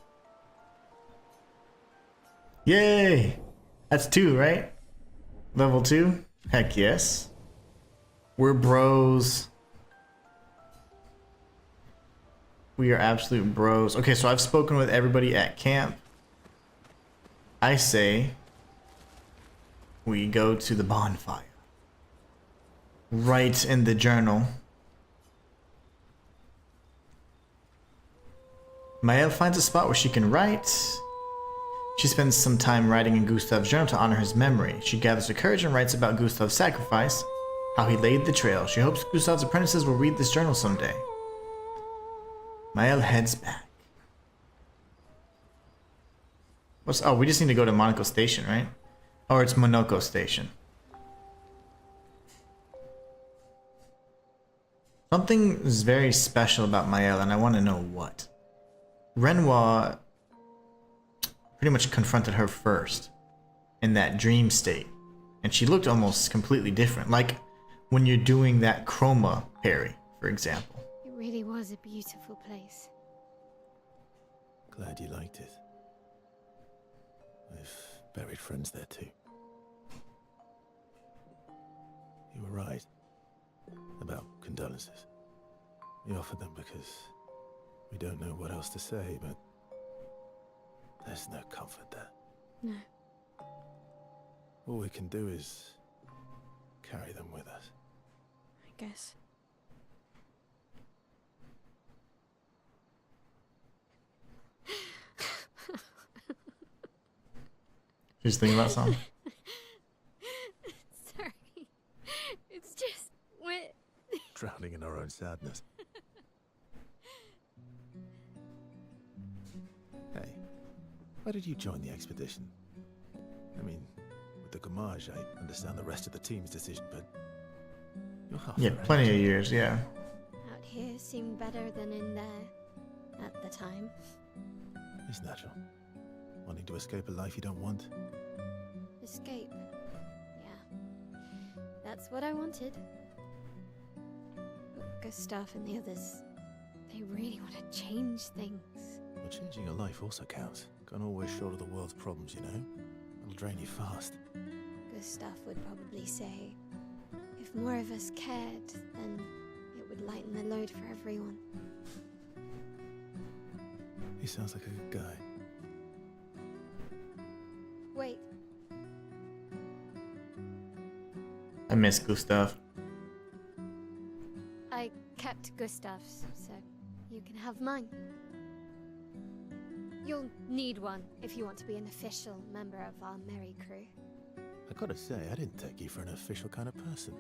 Yay! That's 2, right? Level 2? Heck yes. We're bros. We are absolute bros. Okay, so I've spoken with everybody at camp. I say we go to the bonfire. Write in the journal. Maelle finds a spot where she can write. She spends some time writing in Gustave's journal to honor his memory. She gathers her courage and writes about Gustave's sacrifice, how he laid the trail. She hopes Gustave's apprentices will read this journal someday. Maelle heads back. Oh, we just need to go to Monaco Station, right? Or it's Monaco Station. Something is very special about Maelle, and I want to know what. Renoir pretty much confronted her first in that dream state, and she looked almost completely different, like when you're doing that chroma parry, for example. It really was a beautiful place. Glad you liked it. I've buried friends there too. You were right about condolences. We offered them because we don't know what else to say, but there's no comfort there. No. All we can do is carry them with us. I guess. Just thinking about something. Sorry. It's just we're Drowning in our own sadness. Hey, why did you join the expedition? I mean, with the Gommage, I understand the rest of the team's decision, but you're half Yeah, their plenty age. of years, yeah. out here seemed better than in there at the time. It's natural. Wanting to escape a life you don't want. Escape. Yeah. That's what I wanted. But Gustave and the others, they really want to change things. But changing your life also counts. Can't always shoulder the world's problems, you know? It'll drain you fast. Gustave would probably say, if more of us cared, then it would lighten the load for everyone. He sounds like a good guy. Wait, I miss Gustave. I kept Gustave's, so you can have mine. You'll need one if you want to be an official member of our merry crew. I gotta say, I didn't take you for an official kind of person.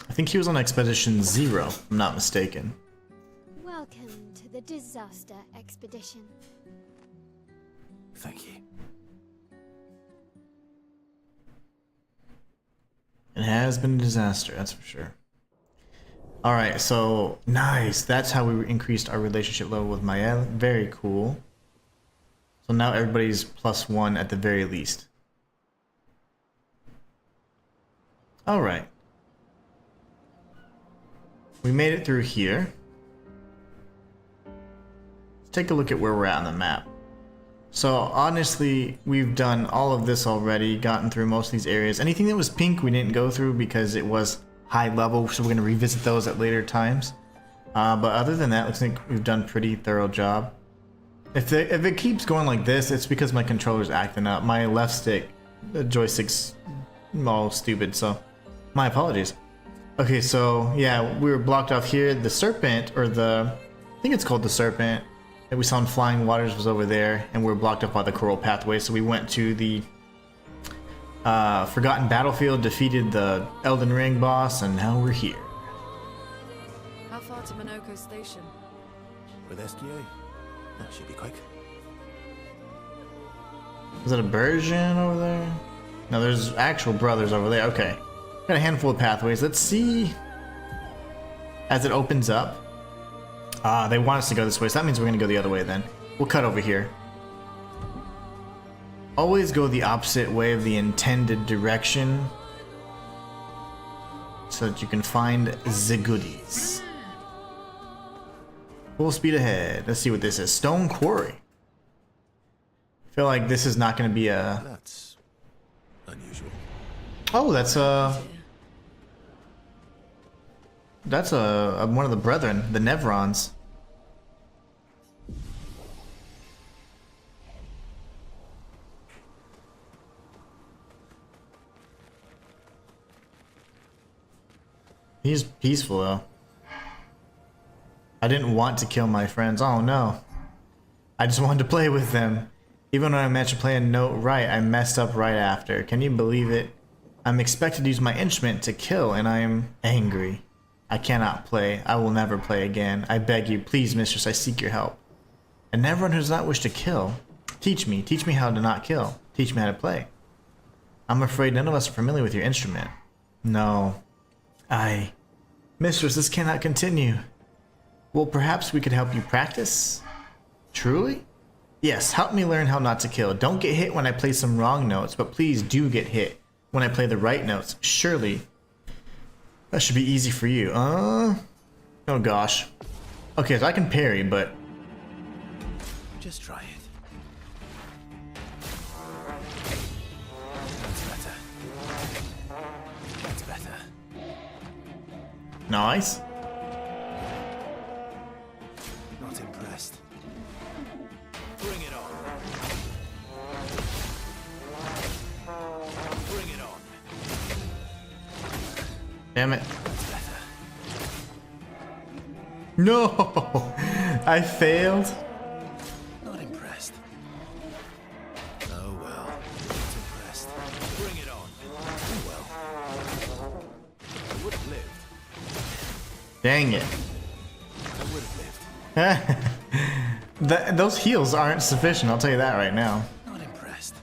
I think he was on Expedition 0, if I'm not mistaken. Welcome to the disaster expedition. Thank you. It has been a disaster, that's for sure. Alright, so nice. That's how we increased our relationship level with Maelle. Very cool. So now everybody's +1 at the very least. Alright. We made it through here. Let's take a look at where we're at on the map. So honestly, we've done all of this already, gotten through most of these areas. Anything that was pink we didn't go through because it was high level, so we're going to revisit those at later times. But other than that, looks like we've done a pretty thorough job. If it keeps going like this, it's because my controller's acting up. My left stick, the joystick's all stupid, so my apologies. Okay, so yeah, we were blocked off here. The serpent, or I think it's called the serpent, that we saw in Flying Waters was over there, and we were blocked up by the coral pathway, so we went to the Forgotten Battlefield, defeated the Elden Ring boss, and now we're here. How far to Monaco Station? With SGA? That should be quick. Is that a Bergen over there? No, there's actual brothers over there. Okay. Got a handful of pathways. Let's see. As it opens up. They want us to go this way, so that means we're going to go the other way then. We'll cut over here. Always go the opposite way of the intended direction so that you can find the goodies. Full speed ahead. Let's see what this is. Stone Quarry. I feel like this is not going to be a... That's unusual. Oh, that's one of the brethren, the Nevrons. He's peaceful though. I didn't want to kill my friends. Oh no. I just wanted to play with them. Even when I managed to play a note right, I messed up right after. Can you believe it? I'm expected to use my instrument to kill and I am angry. I cannot play. I will never play again. I beg you, please, mistress, I seek your help. And everyone who does not wish to kill, teach me how to not kill. Teach me how to play. I'm afraid none of us are familiar with your instrument. No. Mistress, this cannot continue. Well, perhaps we could help you practice? Truly? Yes, help me learn how not to kill. Don't get hit when I play some wrong notes, but please do get hit when I play the right notes. Surely. That should be easy for you. Oh gosh. Okay, so I can parry, but... Just try it. That's better. That's better. Nice. Not impressed. Bring it on. Bring it on. Damn it. That's better. No! I failed. Not impressed. Oh well. Not impressed. Bring it on. Oh well. I would have lived. Dang it. I would have lived. Those heals aren't sufficient, I'll tell you that right now. Not impressed.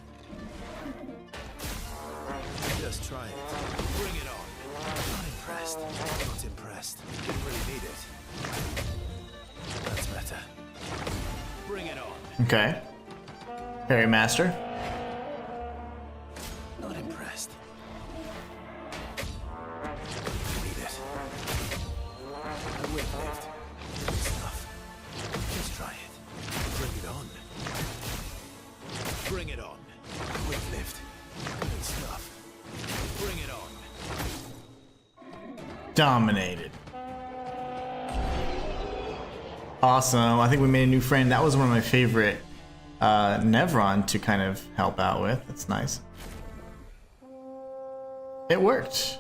Just try it. Bring it on. Not impressed. Not impressed. Didn't really need it. That's better. Bring it on. Okay. Parry master. Not impressed. Need it. I will lift. Good stuff. Just try it. Bring it on. Bring it on. Quick lift. Good stuff. Bring it on. Dominated. Awesome. I think we made a new friend. That was one of my favorite Nevron to kind of help out with. That's nice. It worked.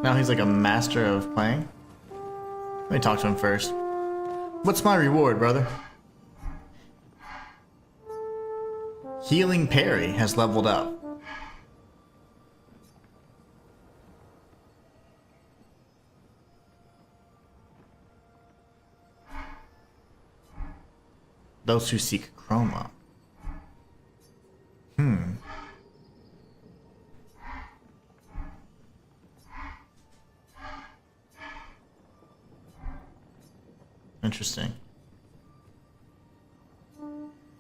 Now he's like a master of playing. Let me talk to him first. What's my reward, brother? Healing Parry has leveled up. Those who seek Chroma. Interesting.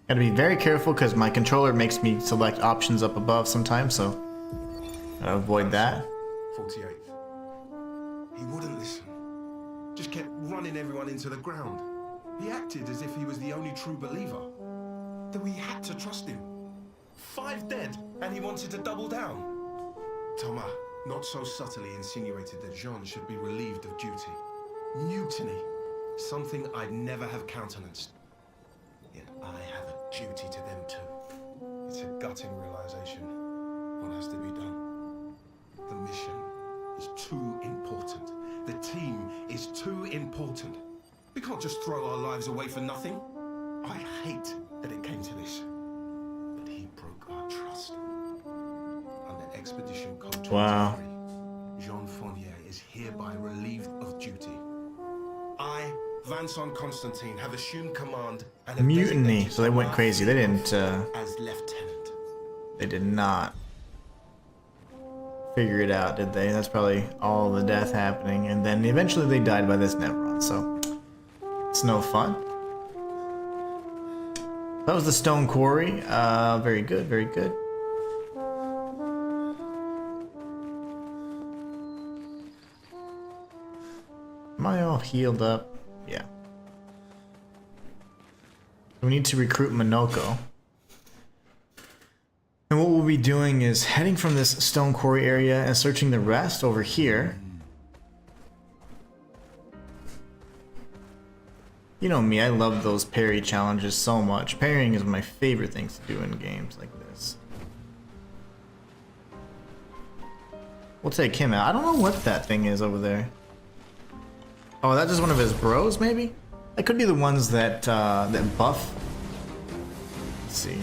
Gotta be very careful because my controller makes me select options up above sometimes, so gotta avoid that. 48th. He wouldn't listen. Just kept running everyone into the ground. He acted as if he was the only true believer. That we had to trust him. 5 dead, and he wanted to double down. Thomas not so subtly insinuated that Jean should be relieved of duty. Mutiny. Something I'd never have countenanced. Yet I have a duty to them too. It's a gutting realization. What has to be done? The mission is too important. The team is too important. We can't just throw our lives away for nothing. I hate that it came to this. But he broke our trust. Under Expedition Code 23, Wow. Jean Fournier is hereby relieved of duty. I, Vincent Constantine, have assumed command and have Mutiny. designated So they went Thomas crazy. They didn't, as lieutenant. they did not figure it out, did they? That's probably all the death happening. And then eventually they died by this Nevron, so it's no fun. That was the stone quarry. Very good, very good. Am I all healed up? Yeah. We need to recruit Minoko. And what we'll be doing is heading from this stone quarry area and searching the rest over here. You know me, I love those parry challenges so much. Parrying is my favorite things to do in games like this. We'll take him out. I don't know what that thing is over there. Oh, that's just one of his bros, maybe? That could be the ones that that buff. Let's see.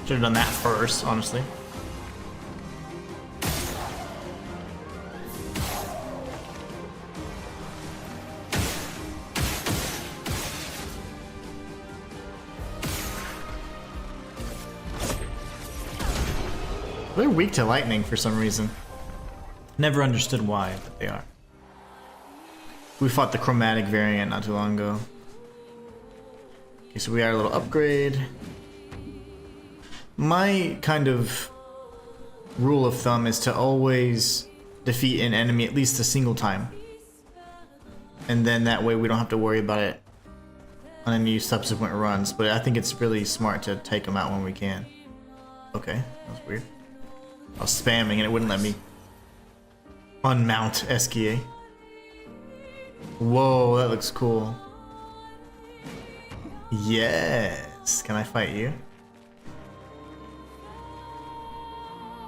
Should have done that first, honestly. They're weak to lightning for some reason. Never understood why, but they are. We fought the chromatic variant not too long ago. Okay, so we got a little upgrade. My kind of rule of thumb is to always defeat an enemy at least a single time. And then that way we don't have to worry about it on any subsequent runs. But I think it's really smart to take them out when we can. Okay, that was weird. I was spamming and it wouldn't let me unmount SKA. Whoa, that looks cool. Yes, can I fight you?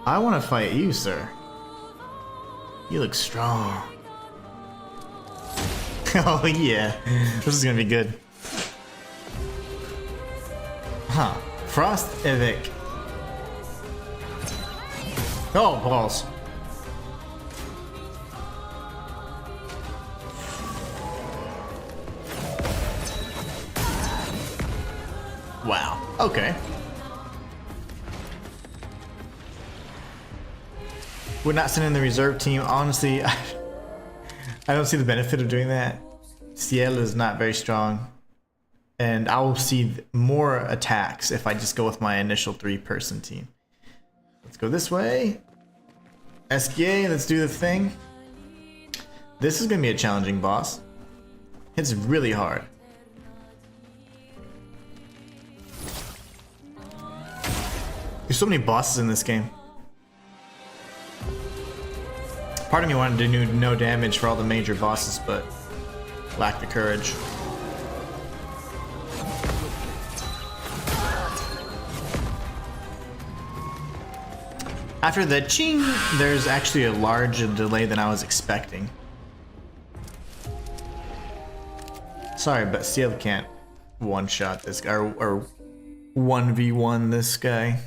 I want to fight you, sir. You look strong. Oh yeah, this is gonna be good. Huh, Frost Evic. Oh, balls. Wow, okay. We're not sending the reserve team. Honestly, I don't see the benefit of doing that. Ciel is not very strong. And I will see more attacks if I just go with my initial 3-person team. Let's go this way. SKA, let's do the thing. This is going to be a challenging boss. It's really hard. There's so many bosses in this game. Part of me wanted to do no damage for all the major bosses, but lacked the courage. After the ching, there's actually a larger delay than I was expecting. Sorry, but Ciel can't one-shot this guy, or 1v1 this guy.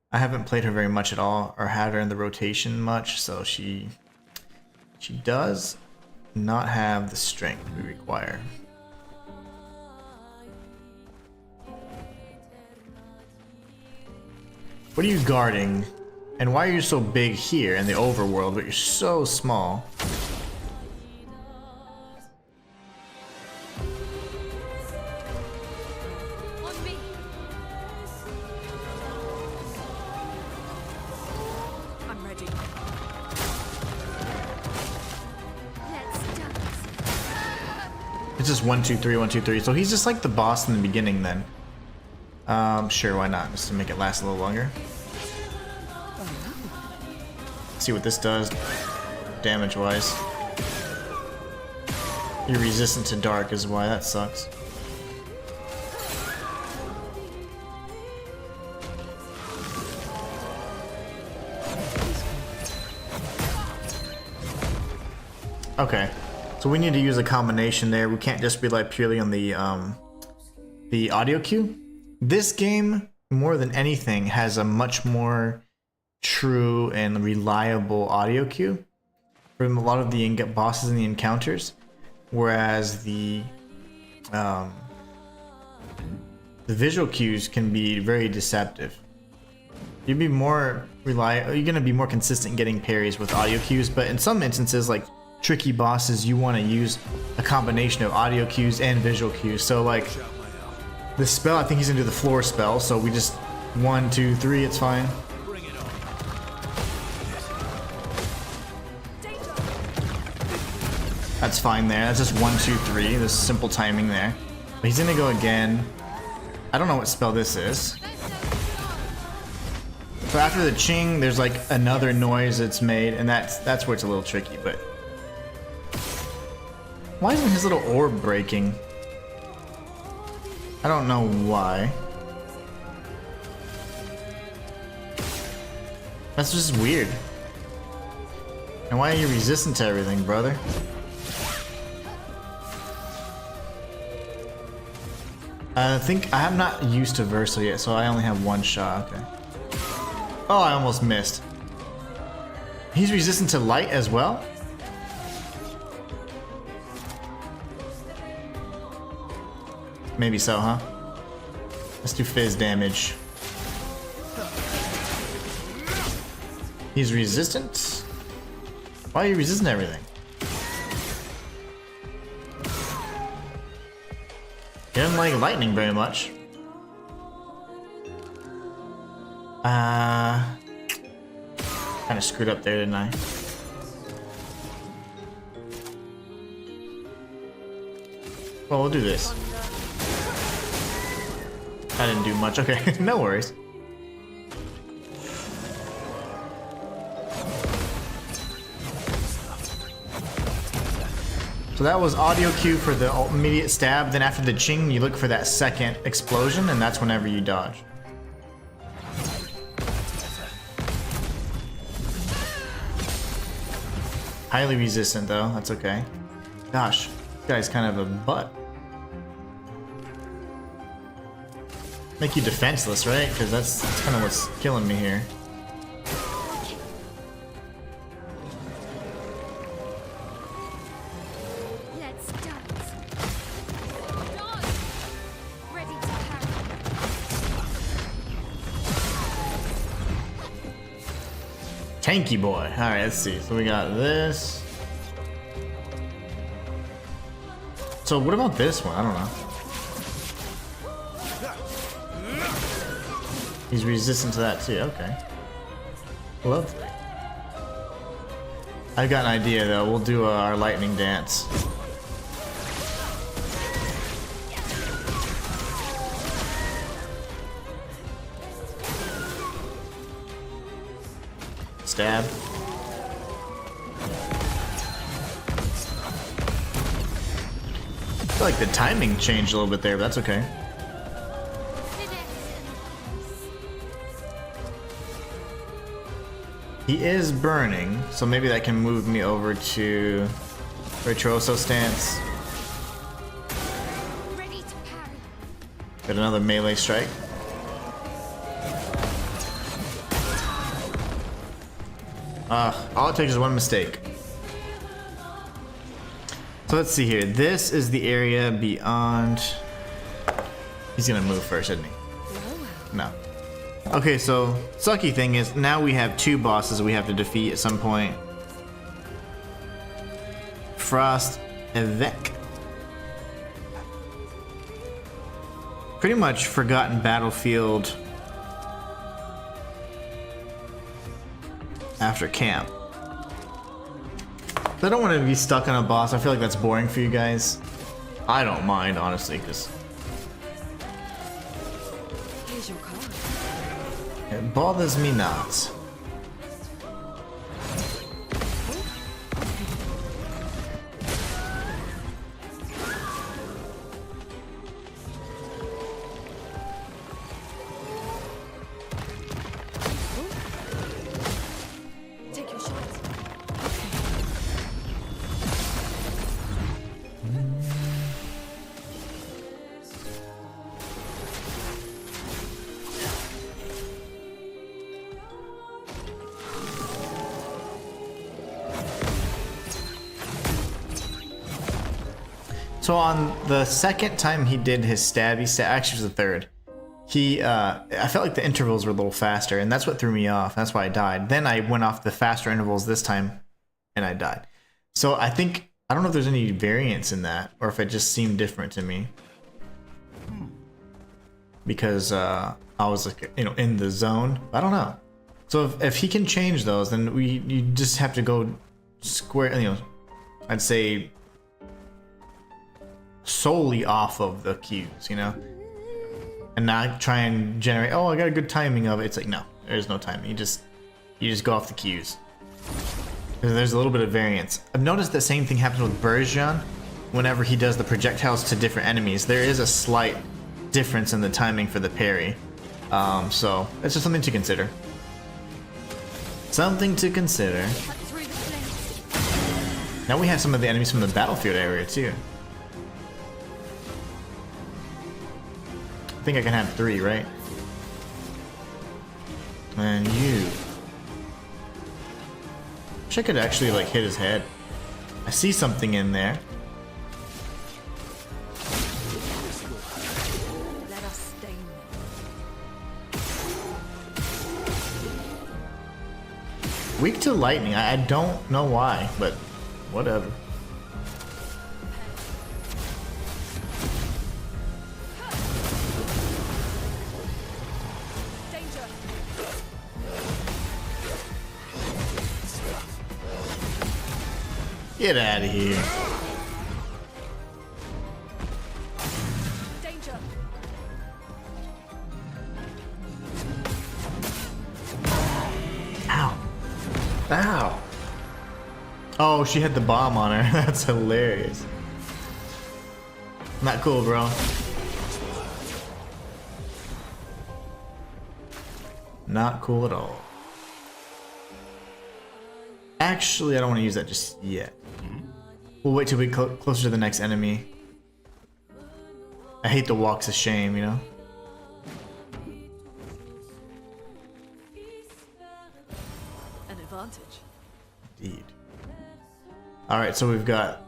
I haven't played her very much at all, or had her in the rotation much, so she does not have the strength we require. What are you guarding? And why are you so big here in the overworld, but you're so small? On me. I'm ready. Let's dance. It's just 1, 2, 3, 1, 2, 3. So he's just like the boss in the beginning then. Sure, why not? Just to make it last a little longer. See what this does, damage-wise. You're resistant to dark is why that sucks. Okay, so we need to use a combination there. We can't just rely purely on the audio cue. This game, more than anything, has a much more true and reliable audio cue from a lot of the bosses and the encounters, whereas the the visual cues can be very deceptive. You'd be more you're gonna be more consistent getting parries with audio cues, but in some instances, like tricky bosses, you want to use a combination of audio cues and visual cues. So like this spell, I think he's gonna do the floor spell, so we just 1, 2, 3, it's fine. That's fine there. That's just 1, 2, 3. There's simple timing there. But he's gonna go again. I don't know what spell this is. So after the ching, there's like another noise that's made, and that's where it's a little tricky. But why isn't his little orb breaking? I don't know why. That's just weird. And why are you resistant to everything, brother? I think I have not used Traversal yet, so I only have 1 shot. Okay. Oh, I almost missed. He's resistant to light as well? Maybe so, huh? Let's do fizz damage. He's resistant? Why are you resistant to everything? He doesn't like lightning very much. Kind of screwed up there, didn't I? Well, we'll do this. I didn't do much. Okay, no worries. So that was audio cue for the immediate stab. Then after the ching, you look for that second explosion, and that's whenever you dodge. Highly resistant though, that's okay. Gosh, this guy's kind of a butt. Make you defenseless, right? Because that's kind of what's killing me here. Let's dance. Dodge. Ready to parry. Tanky boy. Alright, let's see. So we got this. So what about this one? I don't know. He's resistant to that too, okay. Lovely. I've got an idea though, we'll do our lightning dance. Stab. I feel like the timing changed a little bit there, but that's okay. He is burning, so maybe that can move me over to Virtuoso stance. Ready to parry. Got another melee strike. All it takes is one mistake. So let's see here. This is the area beyond. He's gonna move first, isn't he? No. Okay, so sucky thing is now we have 2 bosses we have to defeat at some point. Frost Evek. Pretty much forgotten battlefield after camp. I don't want to be stuck on a boss. I feel like that's boring for you guys. I don't mind, honestly, because Here's your card. it bothers me not. Take your shot. So on the second time he did his stabby stab, actually it was the third. I felt like the intervals were a little faster, and that's what threw me off. That's why I died. Then I went off the faster intervals this time, and I died. So I don't know if there's any variance in that, or if it just seemed different to me. Because I was like, in the zone. I don't know. So if he can change those, then you just have to go square, I'd say solely off of the cues, and not try and generate, oh, I got a good timing of it. It's like, no, there's no timing. You just go off the cues. There's a little bit of variance. I've noticed the same thing happens with Berserker whenever he does the projectiles to different enemies. There is a slight difference in the timing for the parry. So that's just something to consider. Something to consider. Now we have some of the enemies from the battlefield area too. I think I can have 3, right? And you. Wish I could actually like hit his head. I see something in there. Let us stay there. Weak to lightning. I don't know why, but whatever. Get out of here. Danger. Ow. Ow. Oh, she had the bomb on her. That's hilarious. Not cool, bro. Not cool at all. Actually, I don't want to use that just yet. We'll wait till we closer to the next enemy. I hate the walks of shame, An advantage. Indeed. Alright, so we've got...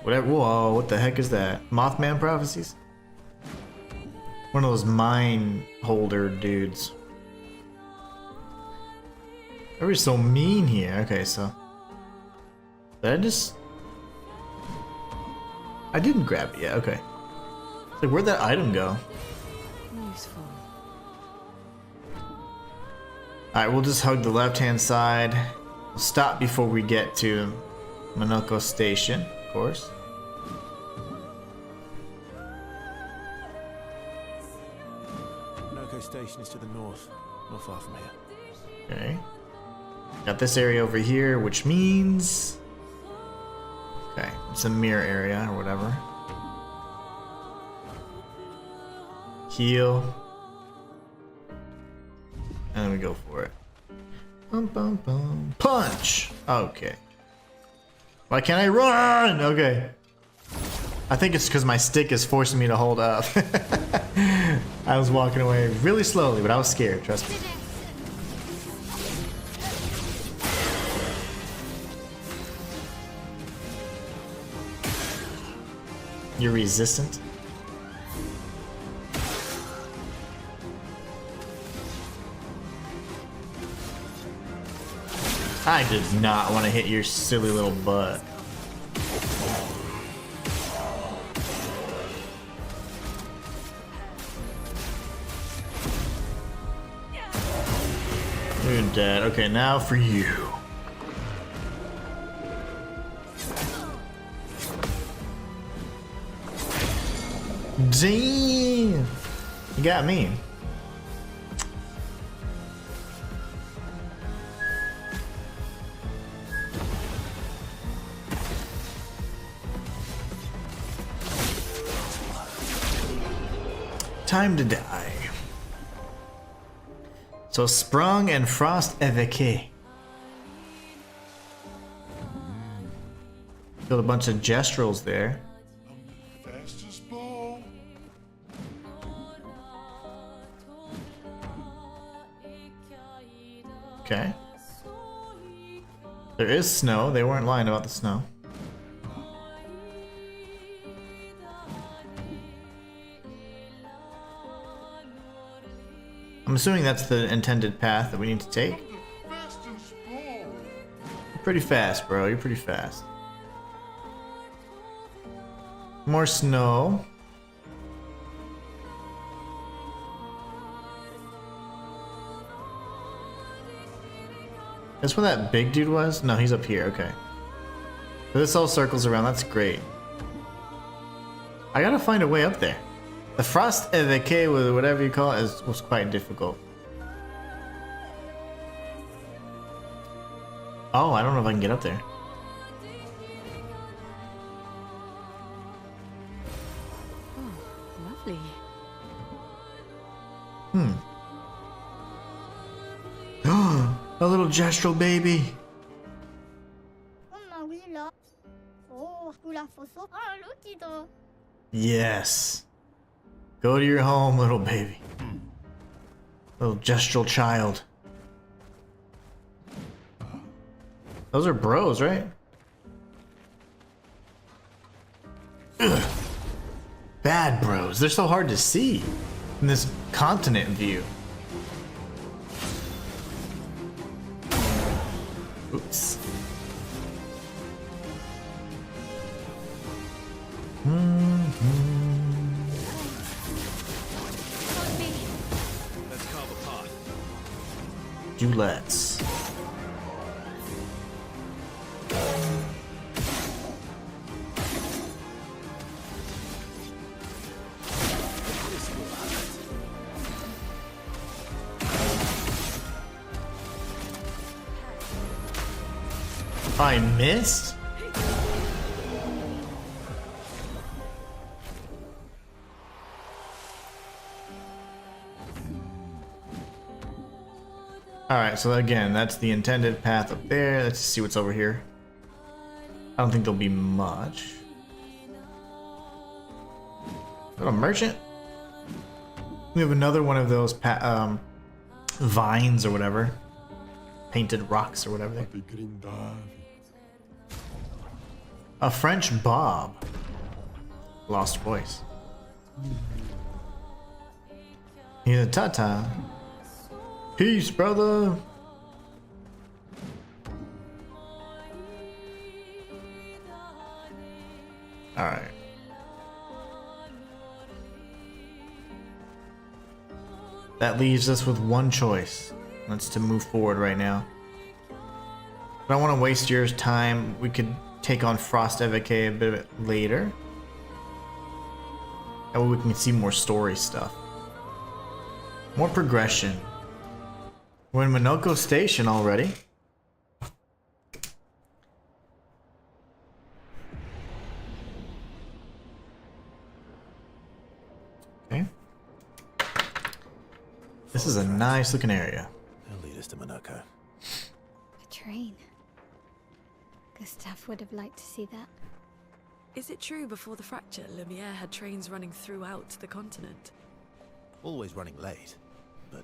Whatever. Whoa, what the heck is that? Mothman prophecies? One of those mine holder dudes. Everybody's so mean here. Okay, so... I didn't grab it yet, okay. It's like, where'd that item go? Useful. Alright, we'll just hug the left-hand side. We'll stop before we get to Monoko Station, of course. Monoko Station is to the north, not far from here. Okay. Got this area over here, which means... Okay, it's a mirror area or whatever. Heal. And then we go for it. Bum, bum, bum. Punch! Okay. Why can't I run? Okay. I think it's because my stick is forcing me to hold up. I was walking away really slowly, but I was scared, trust me. You're resistant? I did not want to hit your silly little butt. You're dead. Okay, now for you. Damn! You got me. Time to die. So Sprung and Frost Evoke. Killed a bunch of Gestrels there. Fastest ball. Okay. There is snow. They weren't lying about the snow. assuming that's the intended path that we need to take. Fastest ball. You're pretty fast, bro. You're pretty fast. More snow. That's where that big dude was? No, he's up here. Okay. So this all circles around. That's great. I gotta find a way up there. The frost évoqué, with whatever you call it, was quite difficult. Oh, I don't know if I can get up there. Lovely. A little gestural baby. Yes. Go to your home, little baby. Little gestural child. Those are bros, right? Ugh. Bad bros. They're so hard to see in this continent view. Oops. Let's carve a path. Do let's. I missed? Alright, so again, that's the intended path up there. Let's see what's over here. I don't think there'll be much. Little merchant? We have another one of those vines or whatever. Painted rocks or whatever they. A French Bob. Lost voice. He's a Tata. Peace, brother. Alright. That leaves us with one choice. That's to move forward right now. I don't want to waste your time. We could take on Frost Évoqué a bit later. That way we can see more story stuff. More progression. We're in Minoko Station already. Okay. This is a nice looking area. They'll lead us to Minoko. A train. Gustave would have liked to see that. Is it true before the fracture, Lumiere had trains running throughout the continent? Always running late, but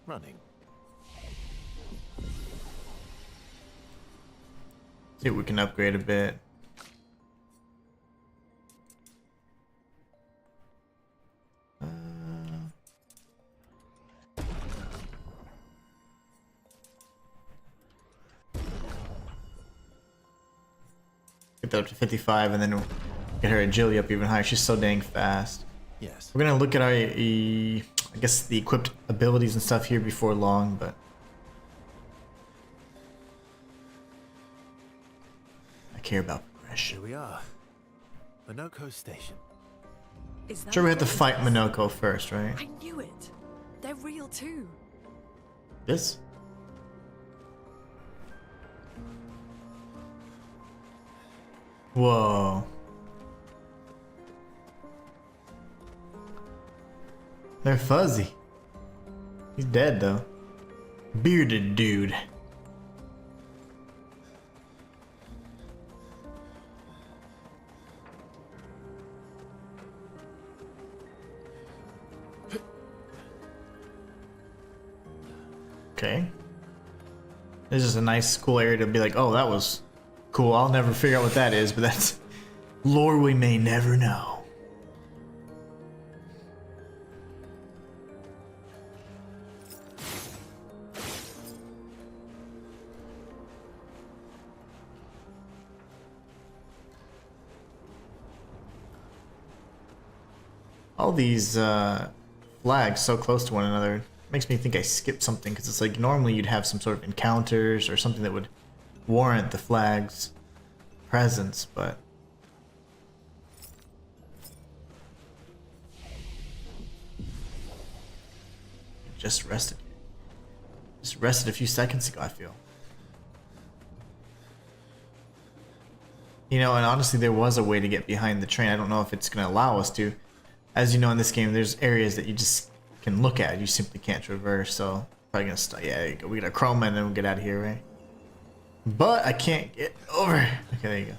running. See if we can upgrade a bit. Get that up to 55 and then get her agility up even higher. She's so dang fast. Yes. We're gonna look at our, I guess, the equipped abilities and stuff here before long, but I care about progression. Here we are. Minoko Station. Is that Sure, we have to what it fight is? Minoko first, right? I knew it. They're real too. This? Whoa. They're fuzzy. He's dead though. Bearded dude. Okay. This is a nice, cool area to be like, oh, that was cool. I'll never figure out what that is, but that's lore we may never know. all these flags so close to one another makes me think I skipped something, because it's like normally you'd have some sort of encounters or something that would warrant the flag's presence, but just rested a few seconds ago, I feel. You know, and honestly, there was a way to get behind the train. I don't know if it's going to allow us to. As you know, in this game, there's areas that you just can look at. You simply can't traverse, so probably going to start. Yeah, there you go. We got a chroma and then we'll get out of here, right? But I can't get over. Okay, there you go.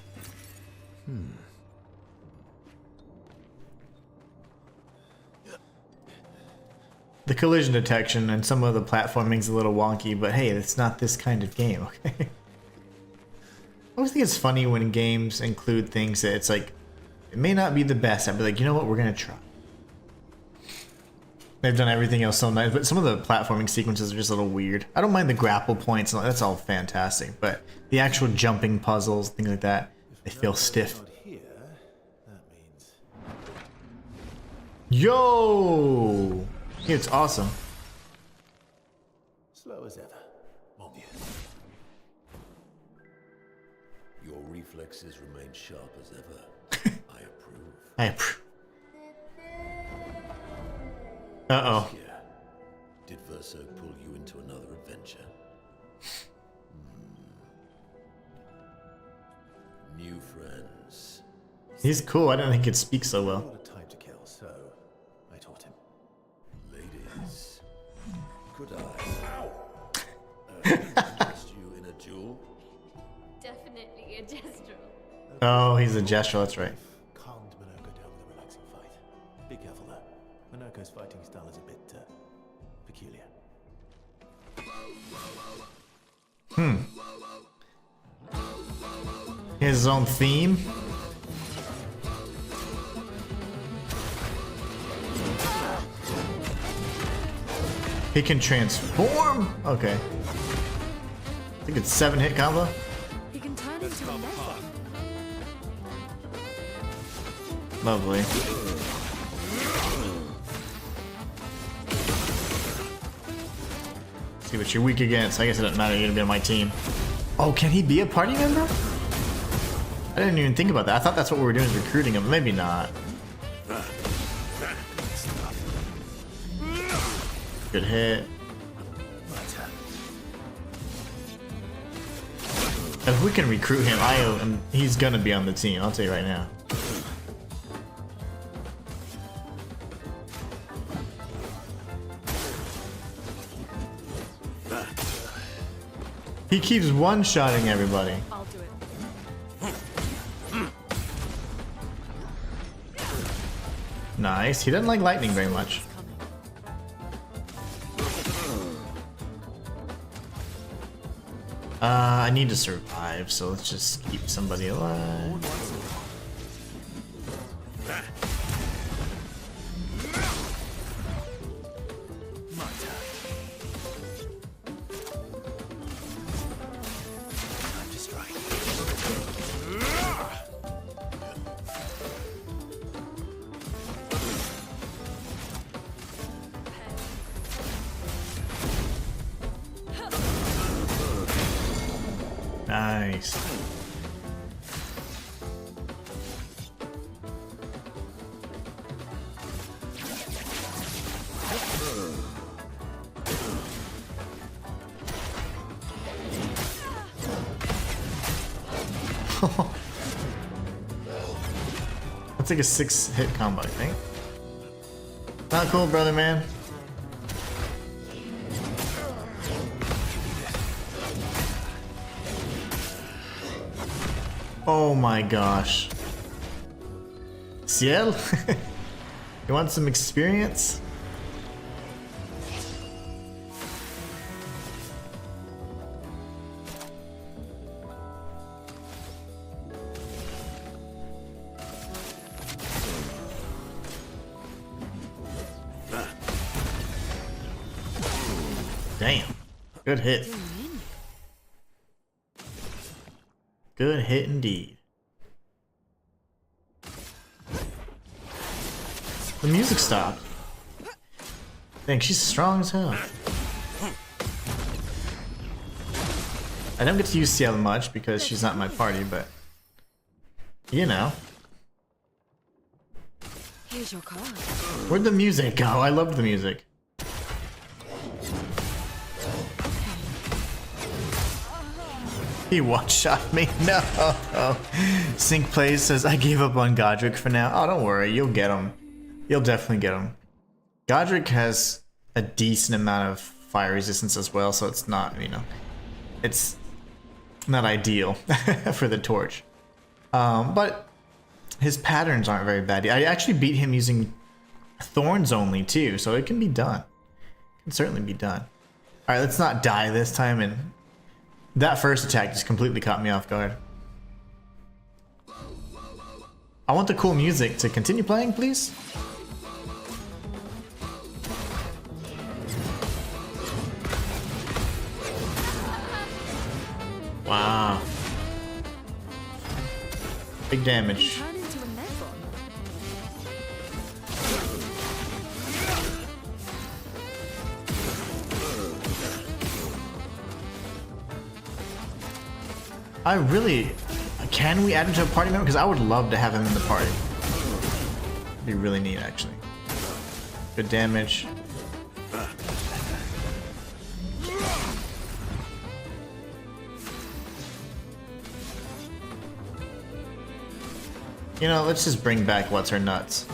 The collision detection and some of the platforming's a little wonky, but hey, it's not this kind of game, okay? I always think it's funny when games include things that it's like, it may not be the best. I'd be like, you know what, we're gonna try. They've done everything else so nice, but some of the platforming sequences are just a little weird. I don't mind the grapple points, that's all fantastic, but the actual jumping puzzles, things like that, they feel stiff. Here, that means Yo! It's awesome. slow as ever. Mon Dieu. Your reflexes remain sharp as ever. I approve. I approve. Uh-oh. Yeah. Did Verso pull you into another adventure? New friends. He's cool. I didn't think he'd speak so A well. lot of time to kill, so I taught him. Ladies. Could I interest you in a duel? Definitely a gestural. Oh, he's a gestural, that's right. Calmed Minoko down with a relaxing fight. Be careful though. Minoko's fighting style is a bit peculiar. He has his own theme. He can transform? Okay. I think it's 7-hit combo. He can turn into a leopard. Lovely. See what you're weak against. I guess it doesn't matter, you're gonna be on my team. Oh, can he be a party member? I didn't even think about that. I thought that's what we were doing, is recruiting him. Maybe not. Good hit. If we can recruit him, he's gonna be on the team. I'll tell you right now. He keeps one-shotting everybody. I'll do it. Nice. He doesn't like lightning very much. I need to survive, so let's just keep somebody alive. Time to strike. Nice. That's like a 6-hit combo, I think. Not cool, brother, man. Oh my gosh. Ciel? You want some experience? Damn. Good hit. Good hit indeed. The music stopped. Dang, she's strong as hell. I don't get to use Ciel much because she's not in my party, but you know. Here's your card. Where'd the music go? I loved the music. He one-shot me. No. Sync Plays says, I gave up on Godric for now. Oh, don't worry. You'll get him. You'll definitely get him. Godric has a decent amount of fire resistance as well, so it's not, you know, it's not ideal for the torch. But his patterns aren't very bad. I actually beat him using Thorns only too, so it can be done. It can certainly be done. Alright, let's not die this time, and that first attack just completely caught me off guard. I want the cool music to continue playing, please. Wow. Big damage. Turn into a Nevron. I really... Can we add him to a party member? Because I would love to have him in the party. It'd be really neat, actually. Good damage. You know, let's just bring back What's Her Nuts.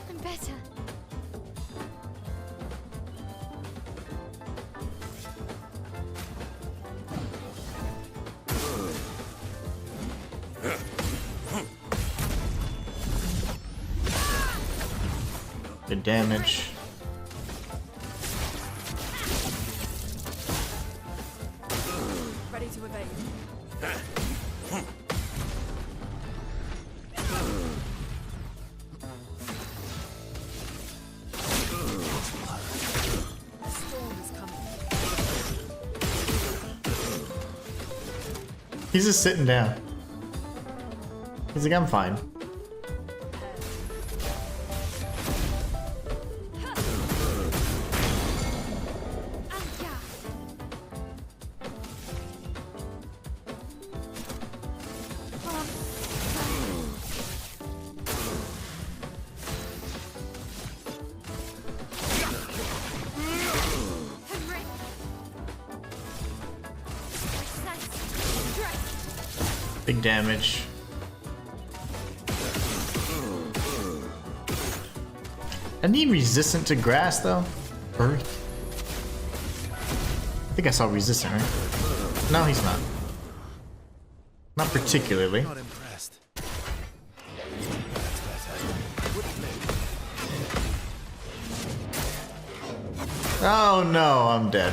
I'm better. Good damage. Ready to evade. He's just sitting down. He's like, I'm fine. Big damage. I need resistant to grass though. Earth. I think I saw resistant, right? No, he's not. Not particularly. Not impressed. Oh no, I'm dead.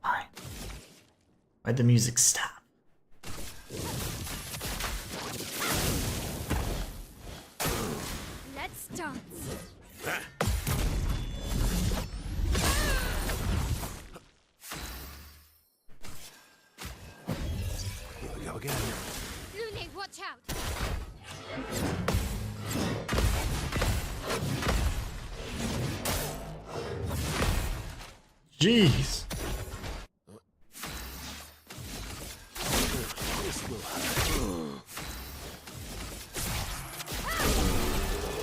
Fine. Why'd the music stop? Let's dance. Here we go again. Lune, watch out. Jeez.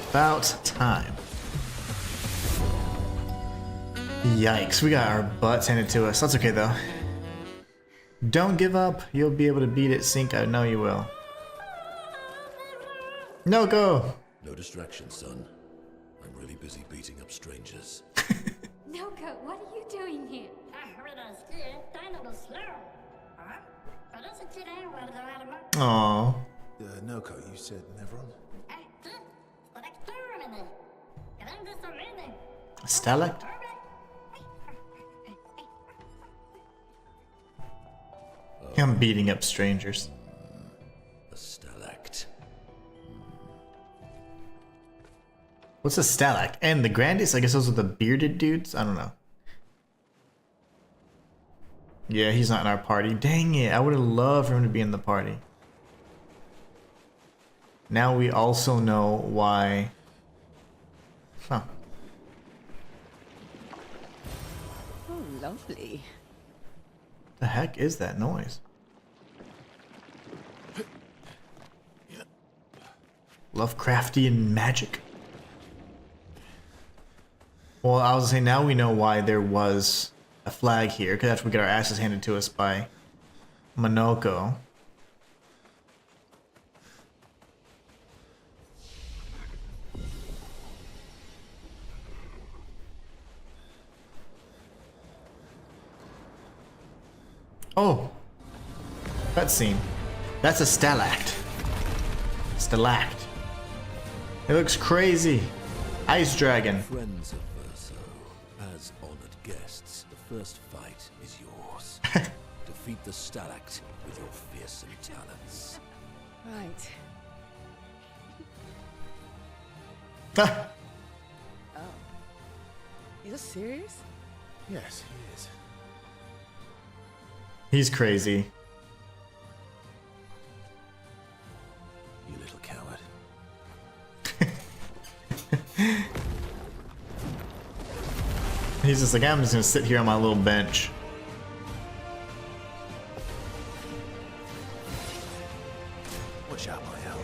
About time. Yikes, we got our butts handed to us. That's okay though. Don't give up. You'll be able to beat it, Sync. I know you will. No, go. No distraction, son. I'm really busy beating up strangers. Noko, what are you doing here? Aww. Noko, you said Nevron? Stalect? I'm beating up strangers. A stalact. What's a stalact? And the Grandis? I guess those are the bearded dudes? I don't know. You'll Yeah, he's not in our party. Dang it, I would have loved for him to be in the party. Now we also know why... Huh. Oh, lovely. The heck is that noise? Lovecraftian magic? Well, I was saying now we know why there was a flag here, because that's we get our asses handed to us by Monoko. Oh, cutscene. That's a stalact. Stalact. It looks crazy. Ice dragon. Friends of Verso, as honored guests, the first fight is yours. Defeat the Stalact with your fearsome talents. Right. Oh. You're serious? Yes, he is. He's crazy. You little coward. He's just like, I'm just gonna sit here on my little bench. Watch out, Maelle.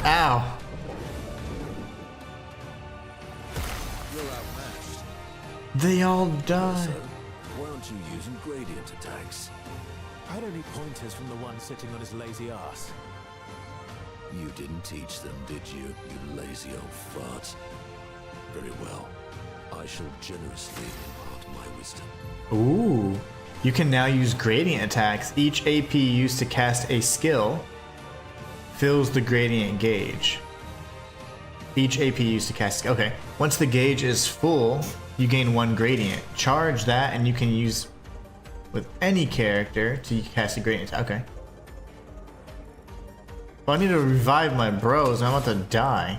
Ow. You're outmatched. They all die. So, why aren't you using gradient attacks? I don't need pointers from the one sitting on his lazy ass. You didn't teach them, did you, you lazy old fart? Very well. I shall generously impart my wisdom. Ooh. You can now use gradient attacks. Each AP used to cast a skill fills the gradient gauge. Each AP used to cast... Okay. Once the gauge is full, you gain 1 gradient. Charge that and you can use with any character to cast a gradient attack. Okay. Well, I need to revive my bros. I'm about to die.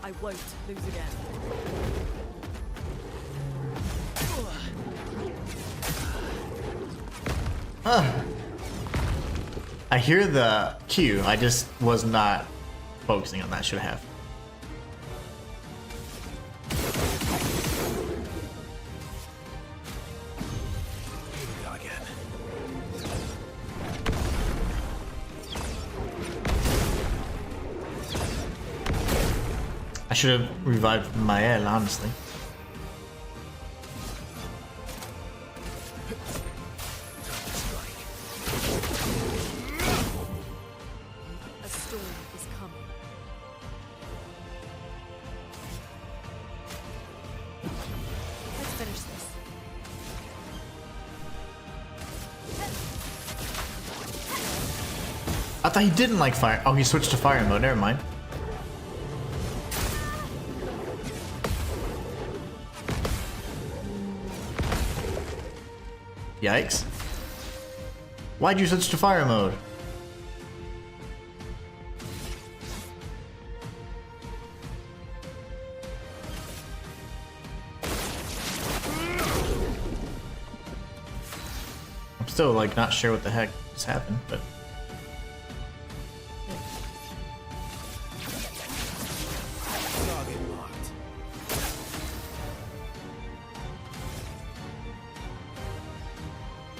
I won't lose again. I hear the Q. I just was not focusing on that. Should have. Here we go again. I should have revived Maelle, honestly. A storm is coming. Let's finish this. I thought he didn't like fire. Oh, he switched to fire mode. Never mind. Yikes. Why'd you switch to fire mode? I'm still like not sure what the heck just happened, but Target marked.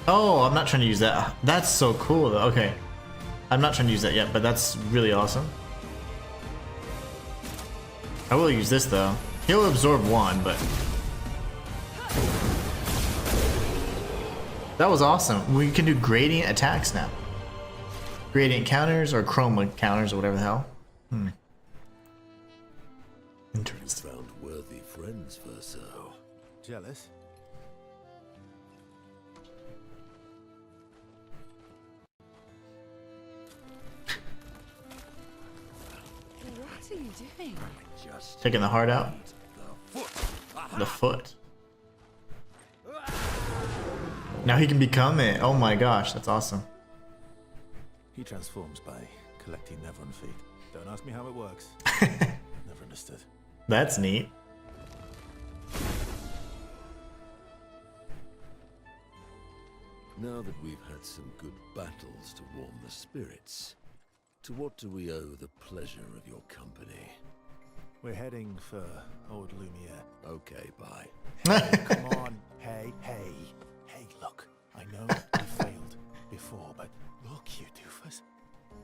oh, I'm not trying to use that. That's so cool though. Okay. I'm not trying to use that yet, but that's really awesome. I will use this though. He'll absorb 1, but that was awesome. We can do gradient attacks now. Gradient counters or chroma counters or whatever the hell. Interesting. Found worthy friends, Verso. Jealous? What are you doing? Just Taking the heart out. the foot. The foot. Now he can become it. Oh my gosh, that's awesome. He transforms by collecting Nevron feet. Don't ask me how it works. Never understood. That's neat. Now that we've had some good battles to warm the spirits, to what do we owe the pleasure of your company? We're heading for old Lumiere. Okay, bye. Come on. Hey, look. I know we failed before, but look, you doofus.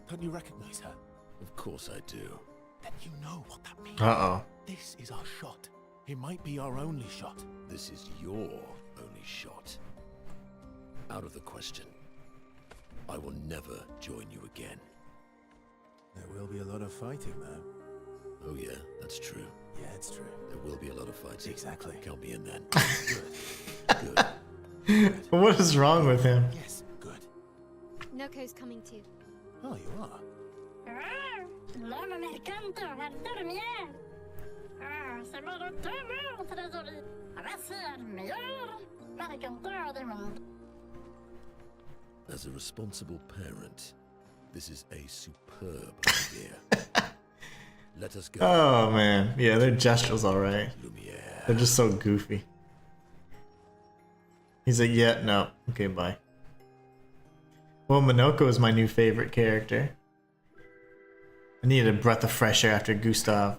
Don't you recognize her? Of course I do. Then you know what that means. Uh-oh. This is our shot. It might be our only shot. This is your only shot. Out of the question. I will never join you again. There will be a lot of fighting, though. Oh yeah, that's true. Yeah, it's true. There will be a lot of fighting. Exactly. Count me in then. Good. Good. What is wrong with him? Yes, good. Noko's coming too. Oh, you are? As a responsible parent, this is a superb idea. Let us go. Oh man, yeah, their gesture alright. Lumiere. They're just so goofy. He's like, yeah, no, okay, bye. Well, Minoko is my new favorite character. I needed a breath of fresh air after Gustave.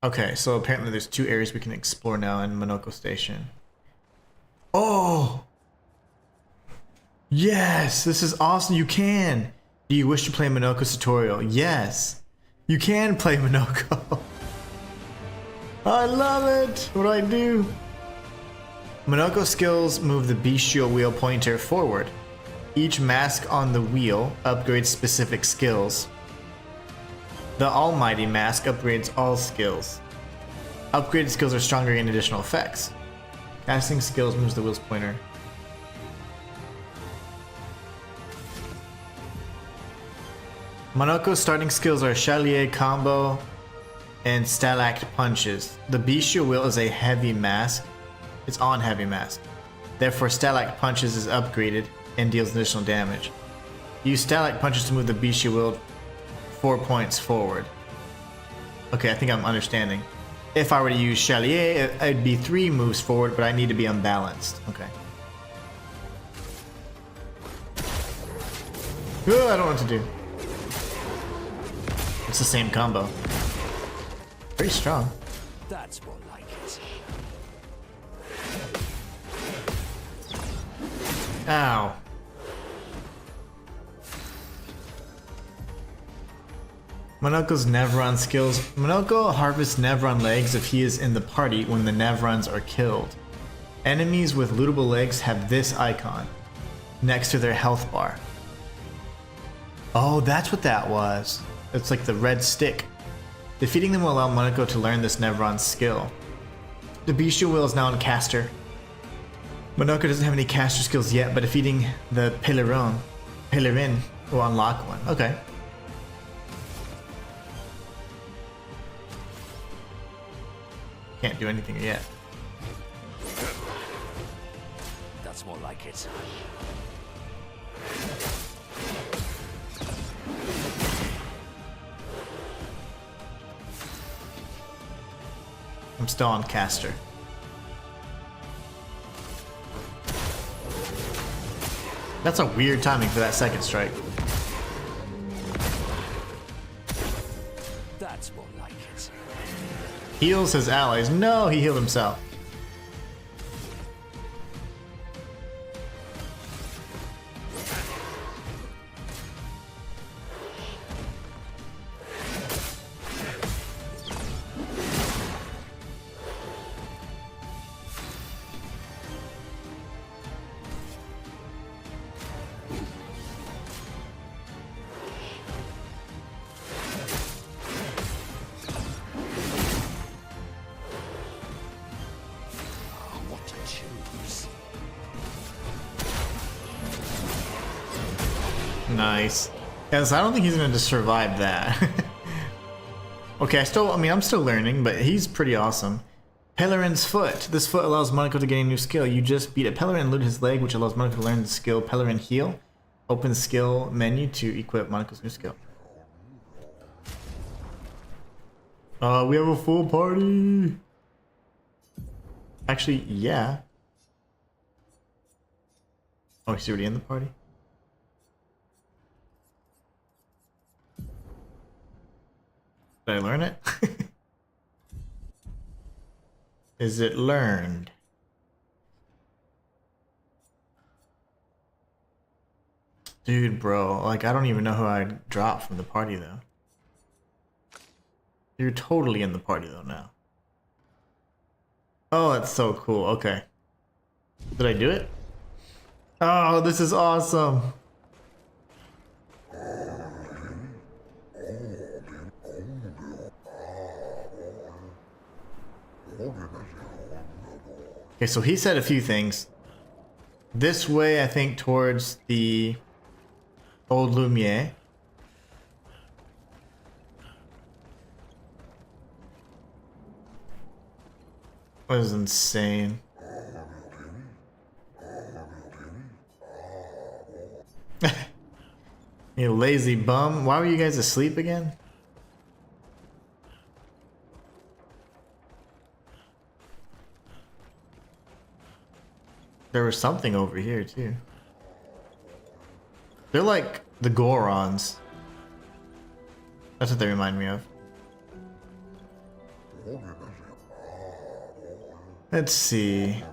Okay, so apparently there's 2 areas we can explore now in Minoko Station. Oh! Yes! This is awesome, you can! Do you wish to play Minoko's tutorial? Yes! You can play Minoko! I love it! What do I do? Minoko skills move the bestial wheel pointer forward. Each mask on the wheel upgrades specific skills. The Almighty Mask upgrades all skills. Upgraded skills are stronger in additional effects. Casting skills moves the wheel's pointer. Minoko's starting skills are Chalier Combo and Stalact Punches. The bestial wheel is a heavy mask. It's on heavy mask. Therefore, Stalact Punches is upgraded and deals additional damage. Use Stalact Punches to move the bestial wheel 4 points forward. Okay, I think I'm understanding. If I were to use Chalier, it'd be 3 moves forward, but I need to be unbalanced. Okay. Ooh, I don't know what to do. It's the same combo. Very strong. That's more like it. Ow. Minoko's Nevron skills. Minoko harvests Nevron legs if he is in the party when the Nevrons are killed. Enemies with lootable legs have this icon next to their health bar. Oh, that's what that was. It's like the red stick. Defeating them will allow Minoko to learn this Nevron skill. The bestial wheel is now on caster. Minoko doesn't have any caster skills yet, but defeating the Pelerin will unlock one. Okay. Can't do anything yet. That's more like it. I'm still on caster. That's a weird timing for that second strike. That's more like it. Heals his allies. No, he healed himself. What to choose? Nice. Yes, I don't think he's gonna just survive that. Okay, I'm still learning, but he's pretty awesome. Pellerin's Foot. This foot allows Monaco to gain a new skill. You just beat a Pellerin and loot his leg, which allows Monaco to learn the skill Pellerin Heal. Open the skill menu to equip Monaco's new skill. We have a full party. Actually, yeah. Oh, he's already in the party? Did I learn it? Is it learned? Dude, bro, like I don't even know who I'd drop from the party though. You're totally in the party though now. Oh, that's so cool. Okay. Did I do it? Oh, this is awesome. Okay, so he said a few things. This way, I think, towards the Old Lumiere. That was insane. You lazy bum. Why were you guys asleep again? There was something over here too. They're like the Gorons. That's what they remind me of. Let's see.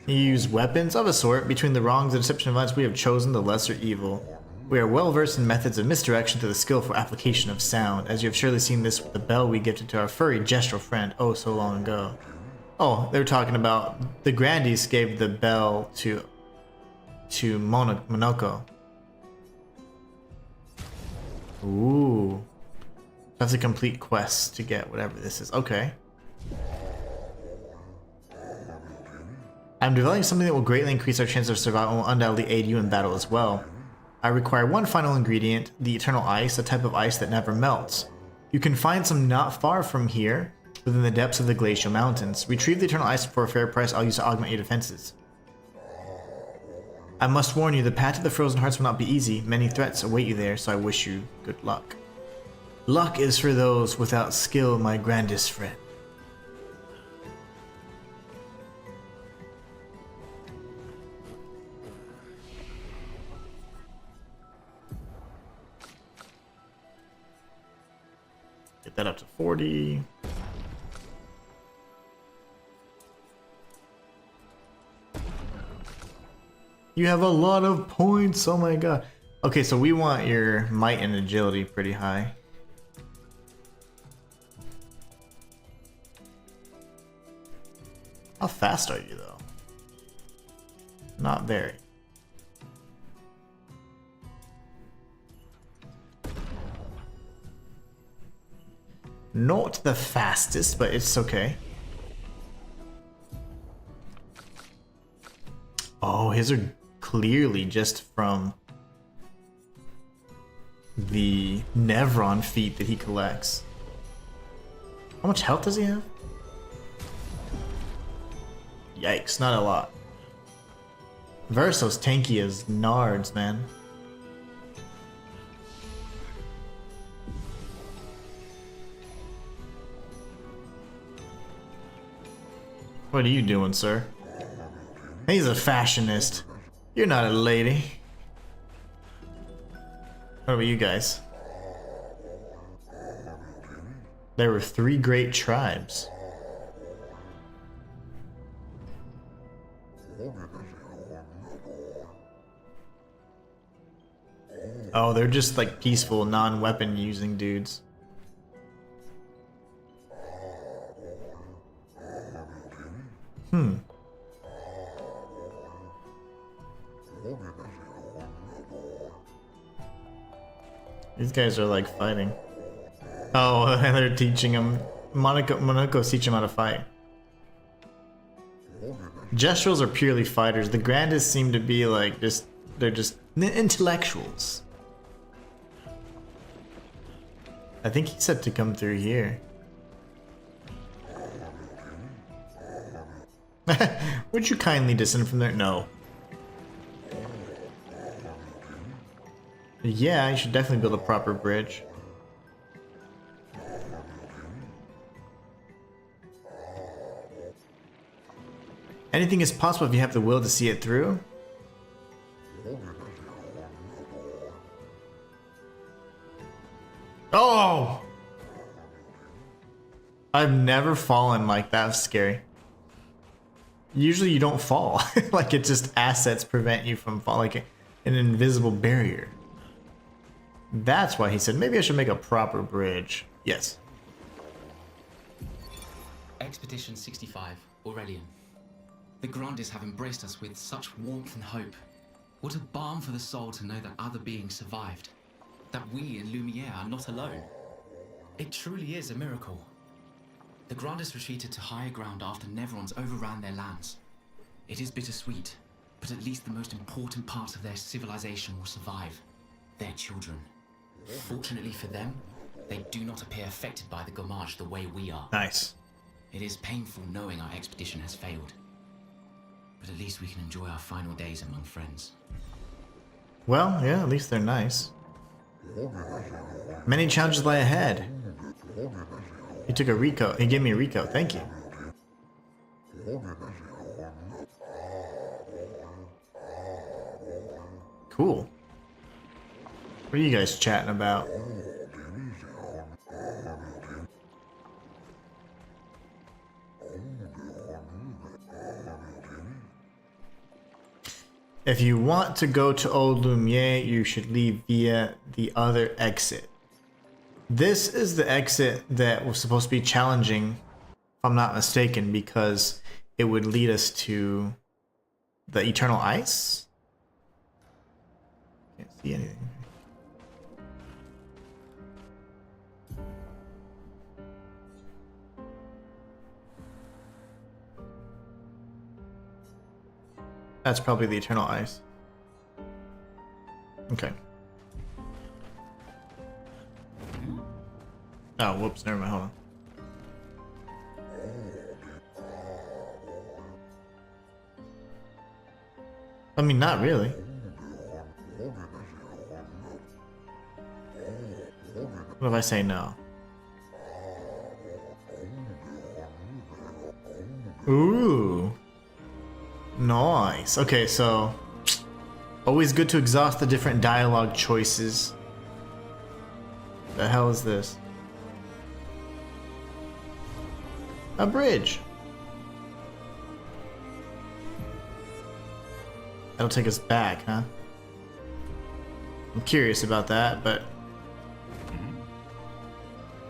You use weapons of a sort. Between the wrongs and deception of us, we have chosen the lesser evil. We are well versed in methods of misdirection to the skillful application of sound, as you have surely seen this with the bell we gifted to our furry gestural friend oh so long ago. Oh, they were talking about the Grandies gave the bell to Monoko. Ooh. That's a complete quest to get whatever this is. Okay. I'm developing something that will greatly increase our chance of survival and will undoubtedly aid you in battle as well. I require one final ingredient, the eternal ice, a type of ice that never melts. You can find some not far from here, within the depths of the glacial mountains. Retrieve the eternal ice for a fair price I'll use to augment your defenses. I must warn you, the path to the frozen hearts will not be easy. Many threats await you there, so I wish you good luck. Luck is for those without skill, my grandest friend. Get that up to 40. You have a lot of points, oh my god. Okay, so we want your might and agility pretty high. How fast are you though? Not very. Not the fastest, but it's okay. Oh, his are clearly just from the Nevron feat that he collects. How much health does he have? Yikes, not a lot. Verso's tanky as nards, man. What are you doing, sir? He's a fashionist. You're not a lady. What about you guys? There were 3 great tribes. Oh, they're just like peaceful, non-weapon using dudes. These guys are like fighting. Oh, and they're teaching him. Monaco's teaching him how to fight. Gestrals are purely fighters. The Grandis seem to be like they're just intellectuals. I think he said to come through here. Would you kindly descend from there? No. Yeah, you should definitely build a proper bridge. Anything is possible if you have the will to see it through. Oh! I've never fallen like that. Was scary. Usually you don't fall. Like it's just assets prevent you from falling, like an invisible barrier. That's why he said maybe I should make a proper bridge. Yes. Expedition 65, Aurelian. The Grandes have embraced us with such warmth and hope. What a balm for the soul to know that other beings survived. That we in Lumiere are not alone. It truly is a miracle. The Grandes retreated to higher ground after Neverons overran their lands. It is bittersweet, but at least the most important parts of their civilization will survive. Their children. Fortunately for them, they do not appear affected by the Gommage the way we are. Nice. It is painful knowing our expedition has failed. But at least we can enjoy our final days among friends. Well, yeah, at least they're nice. Many challenges lie ahead. He took a Rico. He gave me a Rico. Thank you. Cool. What are you guys chatting about? If you want to go to Old Lumiere, you should leave via the other exit. This is the exit that was supposed to be challenging, if I'm not mistaken, because it would lead us to the Eternal Ice. Can't see anything. That's probably the Eternal Ice. Okay. Oh, whoops, never mind, hold on. I mean, not really. What if I say no? Ooh. Nice. Okay, so always good to exhaust the different dialogue choices. The hell is this? A bridge. That'll take us back, huh? I'm curious about that, but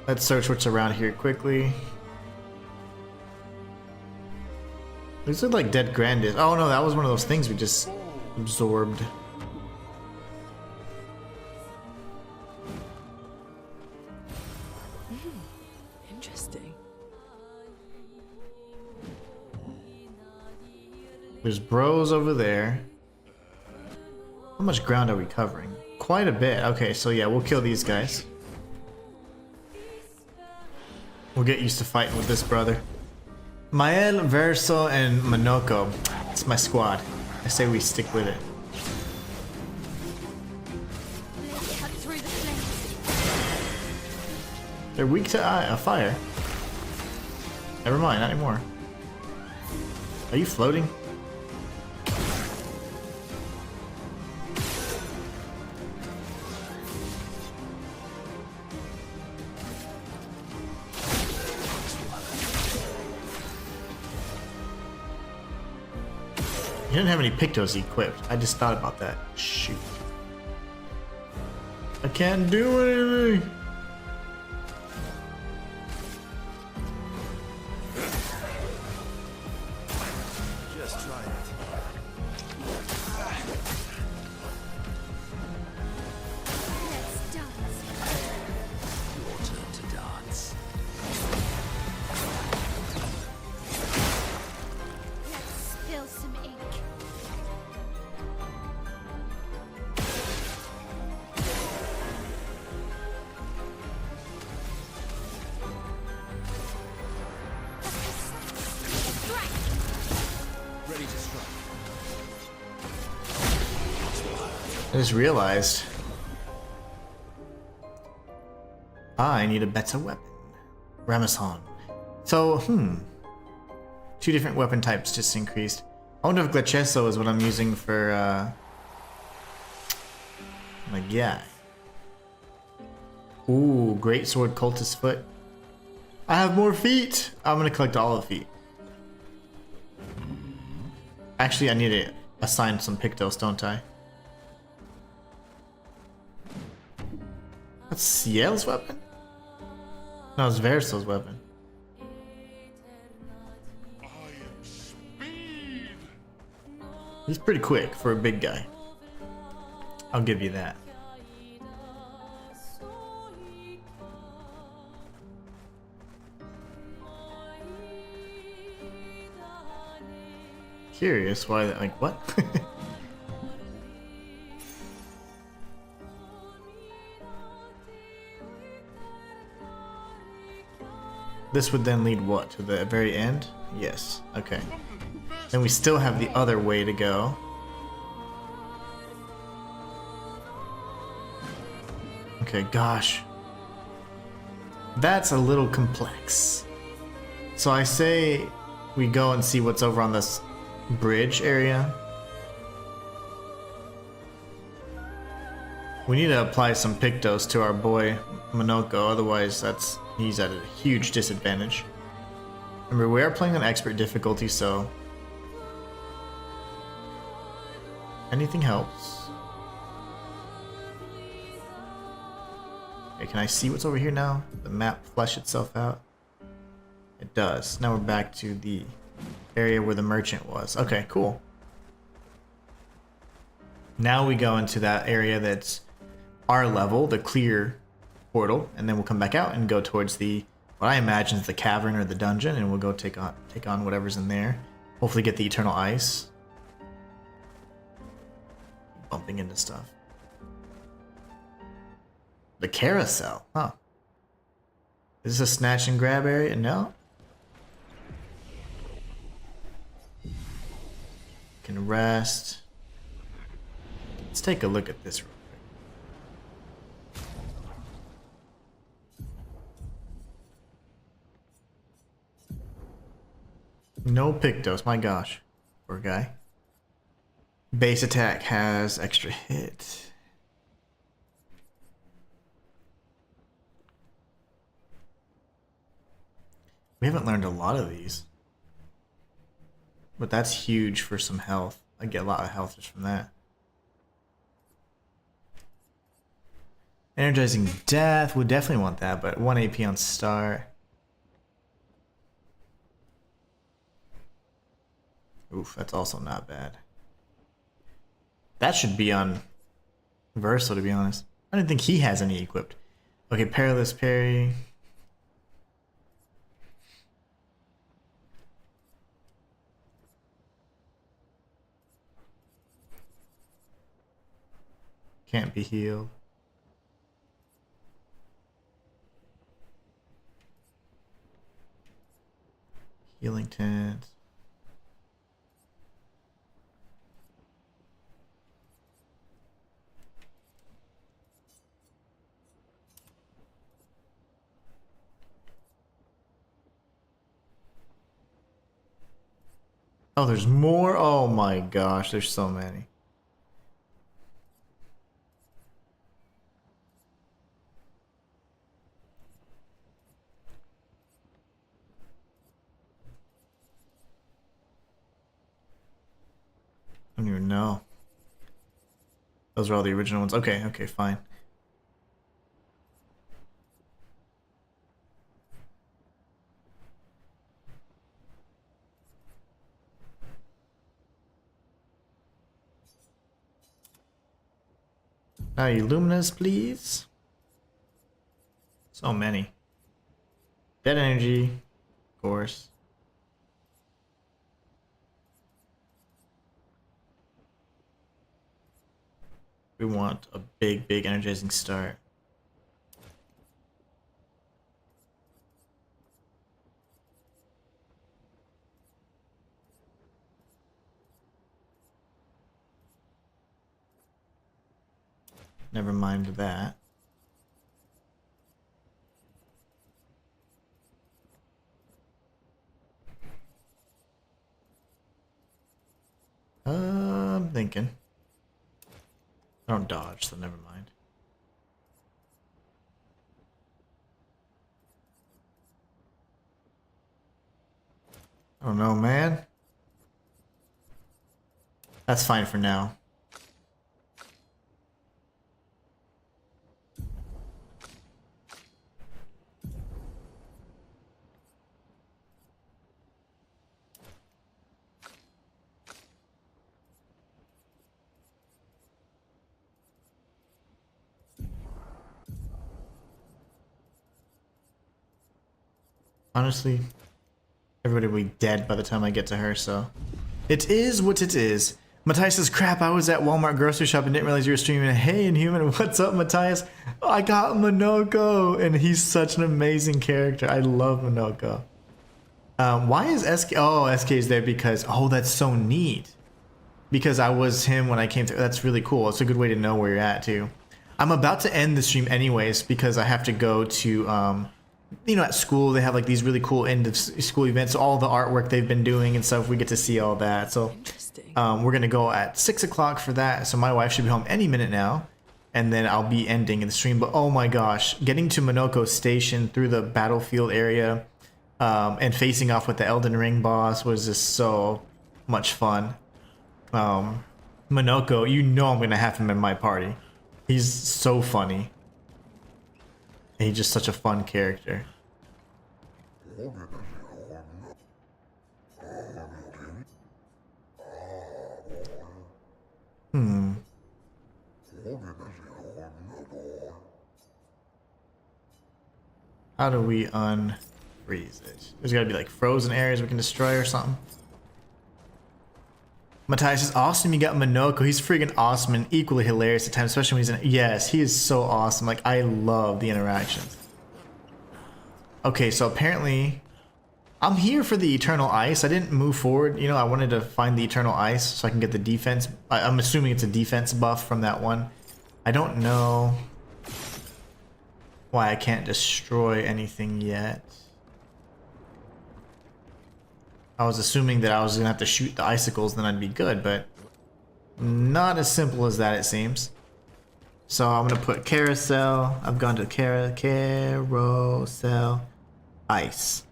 let's search what's around here quickly. These look like dead Grandes. Oh no, that was one of those things we just absorbed. Interesting. There's bros over there. How much ground are we covering? Quite a bit. Okay, so yeah, we'll kill these guys. We'll get used to fighting with this brother. Maelle, Verso, and Monoko. It's my squad. I say we stick with it. Let's cut through the flames. They're weak to fire. Never mind, not anymore. Are you floating? He didn't have any Pictos equipped. I just thought about that. Shoot. I can't do anything. Just try it. Let's dance. Your turn to dance. Let's spill some ink. I just realized. I need a better weapon. Ramazan. So, 2 different weapon types just increased. I wonder if Glachesso is what I'm using for, my guy. Ooh, Great Sword Cultist Foot. I have more feet! I'm gonna collect all the feet. Actually, I need to assign some Pictos, don't I? That's Ciel's weapon? No, it's Verso's weapon. I am speed. He's pretty quick for a big guy. I'll give you that. Curious why that, like, what? This would then lead what? To the very end? Yes. Okay. Then we still have the other way to go. Okay, gosh. That's a little complex. So I say we go and see what's over on this bridge area. We need to apply some Pictos to our boy Monoko, otherwise he's at a huge disadvantage. Remember, we are playing on expert difficulty, so anything helps. Okay, can I see what's over here now? The map flesh itself out? It does. Now we're back to the area where the merchant was. Okay, cool. Now we go into that area that's our level, the clear portal, and then we'll come back out and go towards the, what I imagine is the cavern or the dungeon, and we'll go take on whatever's in there. Hopefully get the eternal ice. Bumping into stuff. The carousel, huh? Is this a snatch and grab area? No. Can rest. Let's take a look at this real quick. No Pictos, my gosh. Poor guy. Base attack has extra hit. We haven't learned a lot of these. But that's huge for some health. I get a lot of health just from that. Energizing Death, would definitely want that, but 1 AP on start. Oof, that's also not bad. That should be on Verso, to be honest. I don't think he has any equipped. Okay, Perilous Parry. Can't be healed. Healing tent. Oh, there's more? Oh my gosh, there's so many. I don't even know. Those are all the original ones. Okay, okay, fine. Now, Illuminas, please. So many. Dead energy, of course. We want a big, big energizing start. Never mind that. I'm thinking. I don't dodge, so never mind. I don't know, man. That's fine for now. Honestly, everybody will be dead by the time I get to her, so. It is what it is. Matthias says, crap, I was at Walmart grocery shop and didn't realize you were streaming. Hey, Inhuman, what's up, Matthias? Oh, I got Minoko, and he's such an amazing character. I love Minoko. Why is SK? Oh, SK is there because, oh, that's so neat. Because I was him when I came through. That's really cool. It's a good way to know where you're at, too. I'm about to end the stream anyways because I have to go to, you know, at school they have like these really cool end of school events, all the artwork they've been doing and stuff. We get to see all that. So we're gonna go at 6 o'clock for that. So my wife should be home any minute now, and then I'll be ending in the stream. But oh my gosh, getting to Minoko Station through the battlefield area and facing off with the Elden Ring boss was just so much fun. Minoko, you know I'm gonna have him in my party. He's so funny. And he's just such a fun character. How do we unfreeze it? There's gotta be like frozen areas we can destroy or something. Matthias is awesome. You got Minoko. He's freaking awesome and equally hilarious at times, especially when he's in. Yes, he is so awesome. Like, I love the interactions. Okay, so apparently I'm here for the Eternal Ice. I didn't move forward. You know, I wanted to find the Eternal Ice so I can get the defense. I'm assuming it's a defense buff from that one. I don't know why I can't destroy anything yet. I was assuming that I was gonna have to shoot the icicles, then I'd be good, but not as simple as that, it seems. So I'm gonna put carousel. I've gone to carousel ice.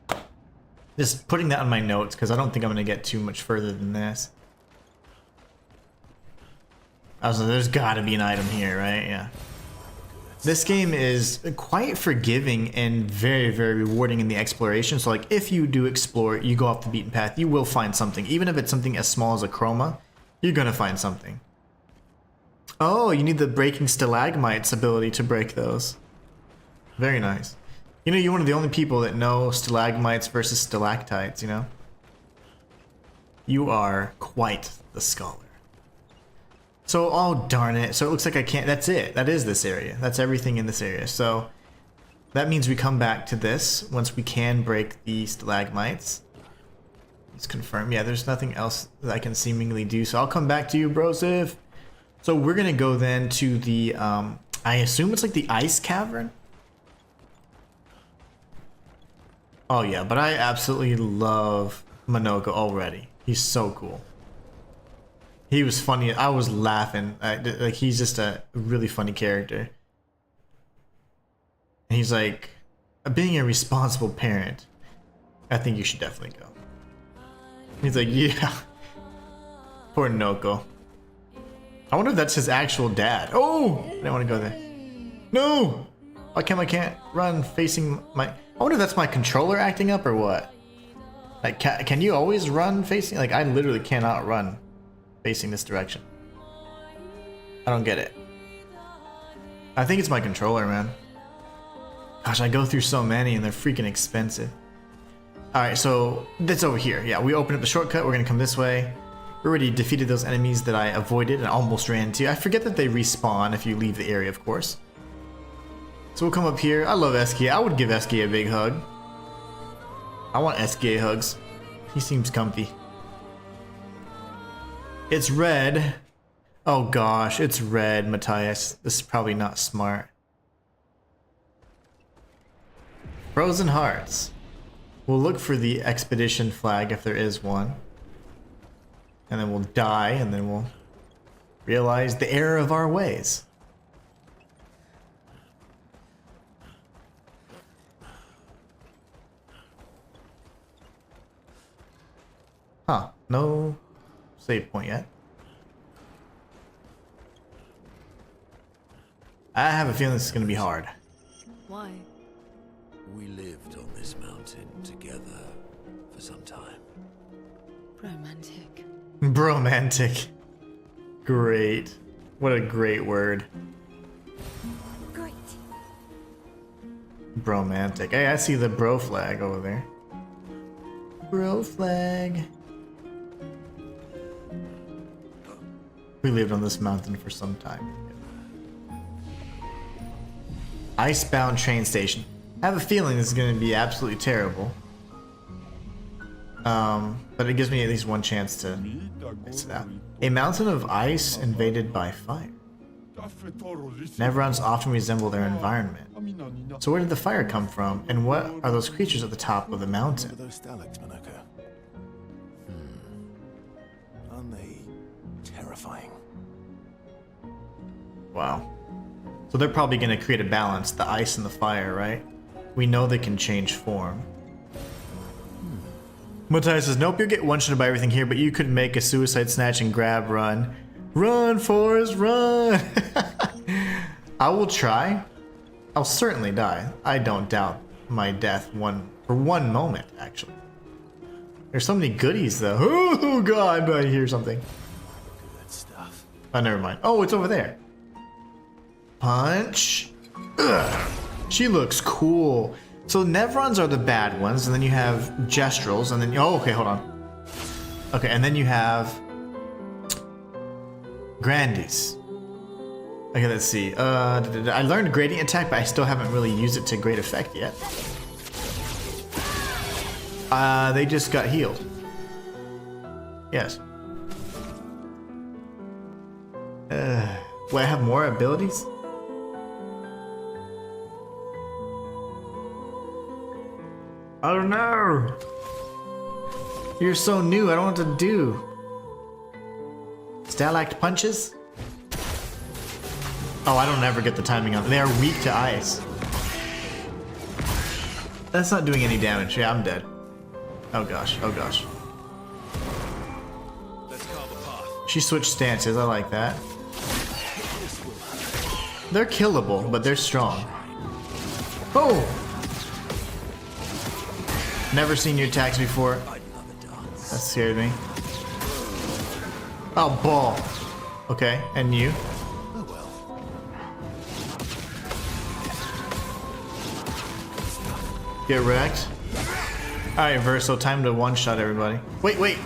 Just putting that on my notes because I don't think I'm gonna get too much further than this. I was like, there's gotta be an item here, right? Yeah. This game is quite forgiving and very, very rewarding in the exploration. So like if you do explore, you go off the beaten path, you will find something. Even if it's something as small as a chroma, you're gonna find something. Oh, you need the breaking stalagmites ability to break those. Very nice. You know, you're one of the only people that know stalagmites versus stalactites, you know? You are quite the scholar. So, oh darn it. So it looks like I can't, that's it. That is this area. That's everything in this area. So that means we come back to this once we can break the stalagmites. Let's confirm. Yeah, there's nothing else that I can seemingly do. So I'll come back to you, Brosif. So we're going to go then to the, I assume it's like the ice cavern. Oh yeah, but I absolutely love Minoko already. He's so cool. He was funny. I was laughing. Like he's just a really funny character. And he's like, being a responsible parent, I think you should definitely go. He's like, yeah. Poor Noko. I wonder if that's his actual dad. Oh, I didn't want to go there. No. Why I can't run facing my. I wonder if that's my controller acting up or what. Like, can you always run facing? Like, I literally cannot run facing this direction. I don't get it. I think it's my controller, man. Gosh, I go through so many and they're freaking expensive. Alright, so that's over here. Yeah, we open up the shortcut. We're gonna come this way. We already defeated those enemies that I avoided and almost ran to. I forget that they respawn if you leave the area, of course. So we'll come up here. I love SK. I would give SK a big hug. I want SK hugs. He seems comfy. It's red. Oh gosh, it's red, Matthias. This is probably not smart. Frozen Hearts. We'll look for the expedition flag if there is one. And then we'll die, and then we'll realize the error of our ways. Huh, no save point yet. I have a feeling this is going to be hard. Why? We lived on this mountain together for some time. Romantic. Bromantic. Great. What a great word. Great. Bromantic. Hey, I see the bro flag over there. Bro flag. We lived on this mountain for some time. Icebound train station. I have a feeling this is going to be absolutely terrible. But it gives me at least one chance to miss it out. A mountain of ice invaded by fire. Neverons often resemble their environment. So where did the fire come from, and what are those creatures at the top of the mountain? Those stalactites, Berserker. Aren't they terrifying? Wow. So they're probably going to create a balance, the ice and the fire, right? We know they can change form. Matthias says, nope, you'll get one-shot by everything here, but you could make a suicide snatch and grab run. Run, Forrest, run! I will try. I'll certainly die. I don't doubt my death for one moment, actually. There's so many goodies, though. Oh, God, I hear something. Good stuff. Oh, never mind. Oh, it's over there. Punch. Ugh. She looks cool. So Nevrons are the bad ones, and then you have Gestrals, and then... Oh, okay, hold on. Okay, and then you have... Grandies. Okay, let's see. I learned Gradient Attack, but I still haven't really used it to great effect yet. They just got healed. Yes. Will I have more abilities? I don't know. You're so new, I don't know what to do. Stalact punches? Oh, I don't ever get the timing on. They are weak to ice. That's not doing any damage. Yeah, I'm dead. Oh gosh, oh gosh. Let's carve a path. She switched stances, I like that. They're killable, but they're strong. Oh! Never seen your attacks before. That scared me. Oh, ball. Okay, and you? Oh well. Get wrecked. Alright, Verso, time to one-shot everybody. Wait, wait!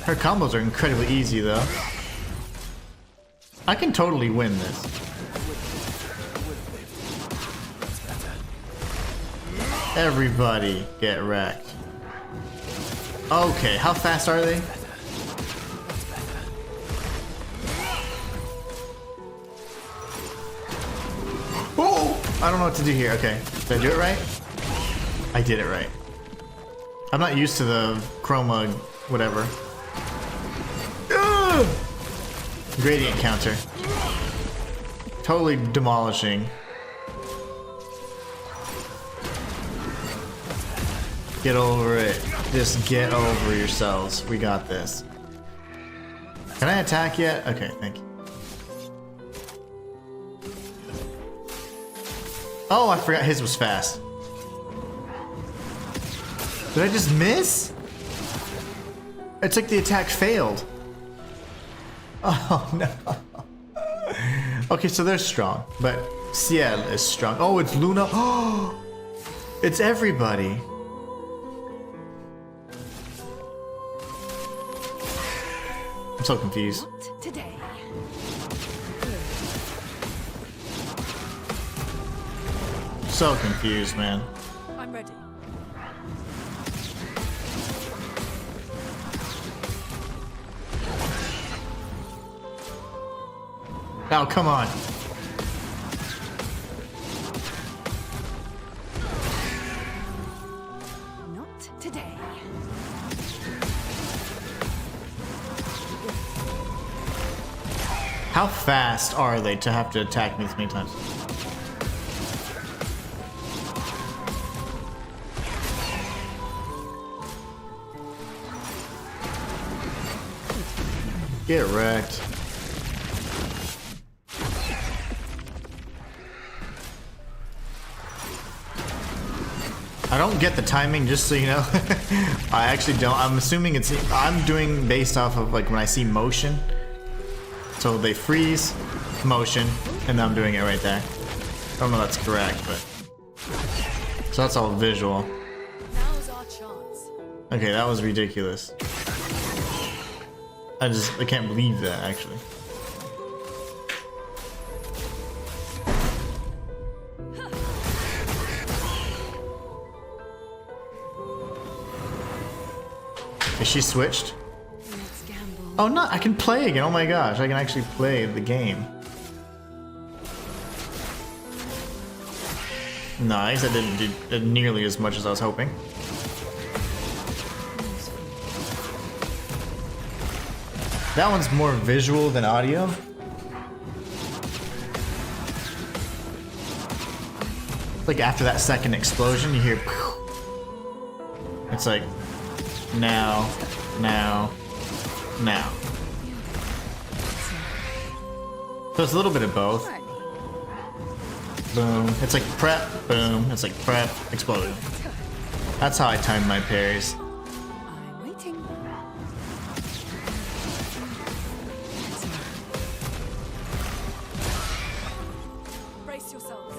Her combos are incredibly easy, though. I can totally win this. Everybody get wrecked. Okay, how fast are they? Oh! I don't know what to do here. Okay, did I do it right? I did it right. I'm not used to the chroma whatever. Ugh! Gradient counter. Totally demolishing. Get over it. Just get over yourselves. We got this. Can I attack yet? Okay, thank you. Oh, I forgot his was fast. Did I just miss? It's like the attack failed. Oh no. Okay, so they're strong, but Ciel is strong. Oh, it's Luna. Oh, it's everybody. I'm so confused. Not today. So confused, man. I'm ready. Oh, come on. Not today. How fast are they to have to attack me this many times? Get wrecked. I don't get the timing, just so you know. I actually don't. I'm assuming I'm doing based off of like when I see motion. So they freeze, motion, and I'm doing it right there. I don't know if that's correct, but. So that's all visual. Now's our chance. Okay, that was ridiculous. I can't believe that, actually. Is she switched? Let's gamble. Oh, no, I can play again. Oh my gosh, I can actually play the game. Nice, I didn't do nearly as much as I was hoping. That one's more visual than audio. Like after that second explosion, you hear. It's like now, now, now. So it's a little bit of both. Boom. It's like prep, boom. It's like prep, explosion. That's how I time my parries. I'm waiting. Brace yourselves.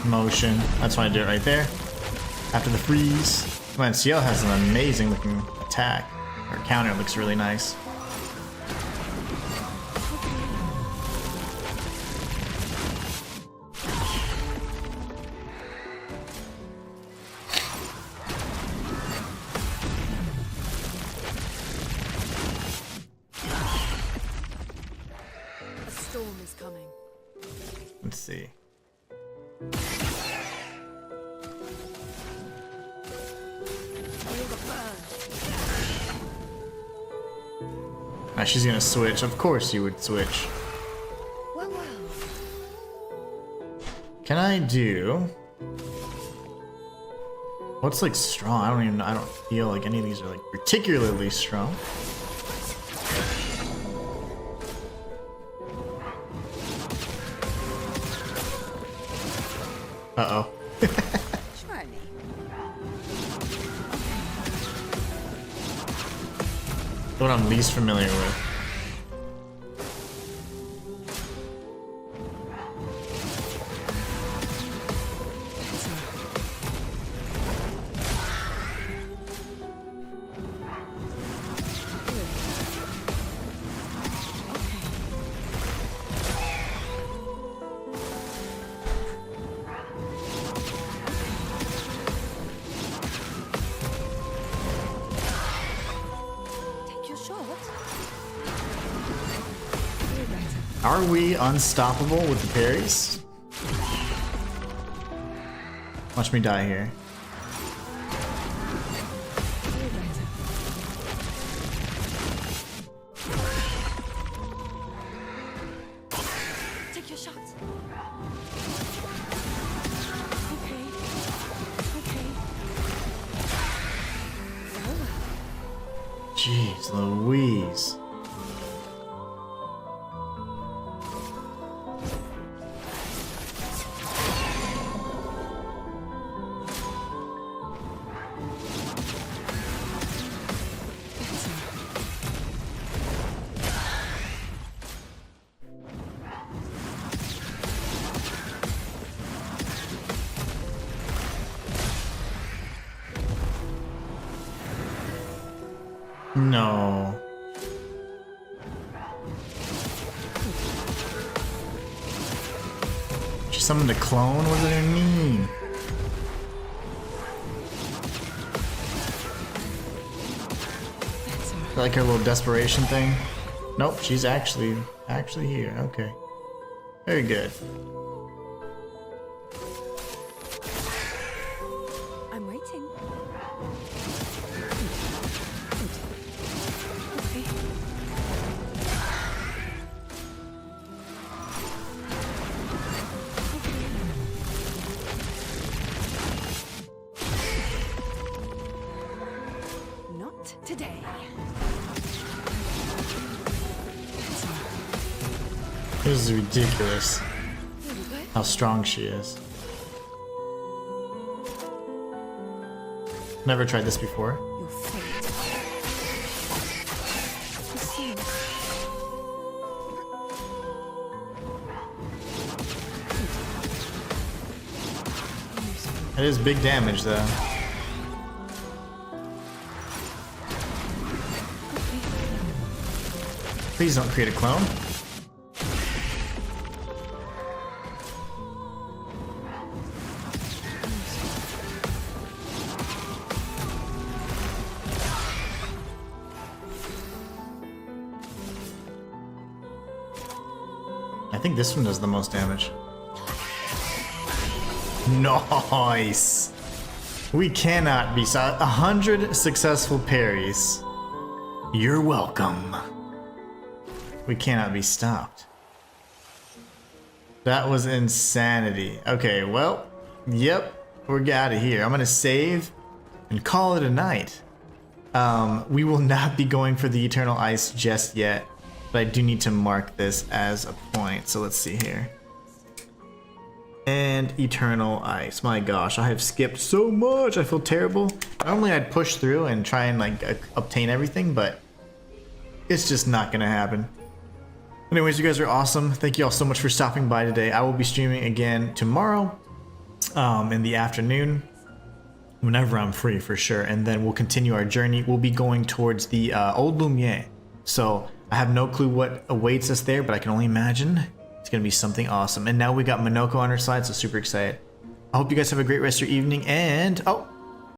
Motion. That's why I do it right there. After the freeze. Man, CL has an amazing looking attack. Her counter looks really nice. A storm is coming. Let's see. Now she's gonna switch. Of course you would switch. Well, well. Can I do? What's like strong? I don't feel like any of these are like particularly strong. Uh-oh. Try me. What I'm least familiar with. Take your shot. Are we unstoppable with the parries? Watch me die here. Take your shot. Jeez Louise. No. She summoned a clone? What does it even mean? Like her little desperation thing. Nope, she's actually here. Okay. Very good. I'm waiting. Not today. This is ridiculous. How strong she is. Never tried this before. Your fate. is sealed. It is big damage though. Please don't create a clone. I think this one does the most damage. Nice! We cannot be 100 successful parries. You're welcome. We cannot be stopped. That was insanity. Okay, well, yep, we're out of here. I'm gonna save and call it a night. We will not be going for the Eternal Ice just yet, but I do need to mark this as a point. So let's see here. And Eternal Ice. My gosh, I have skipped so much. I feel terrible. Normally I'd push through and try and like obtain everything, but it's just not gonna happen. Anyways, you guys are awesome. Thank you all so much for stopping by today. I will be streaming again tomorrow in the afternoon, whenever I'm free for sure. And then we'll continue our journey. We'll be going towards the Old Lumiere. So I have no clue what awaits us there, but I can only imagine it's going to be something awesome. And now we got Minoko on our side, so super excited. I hope you guys have a great rest of your evening. And, oh,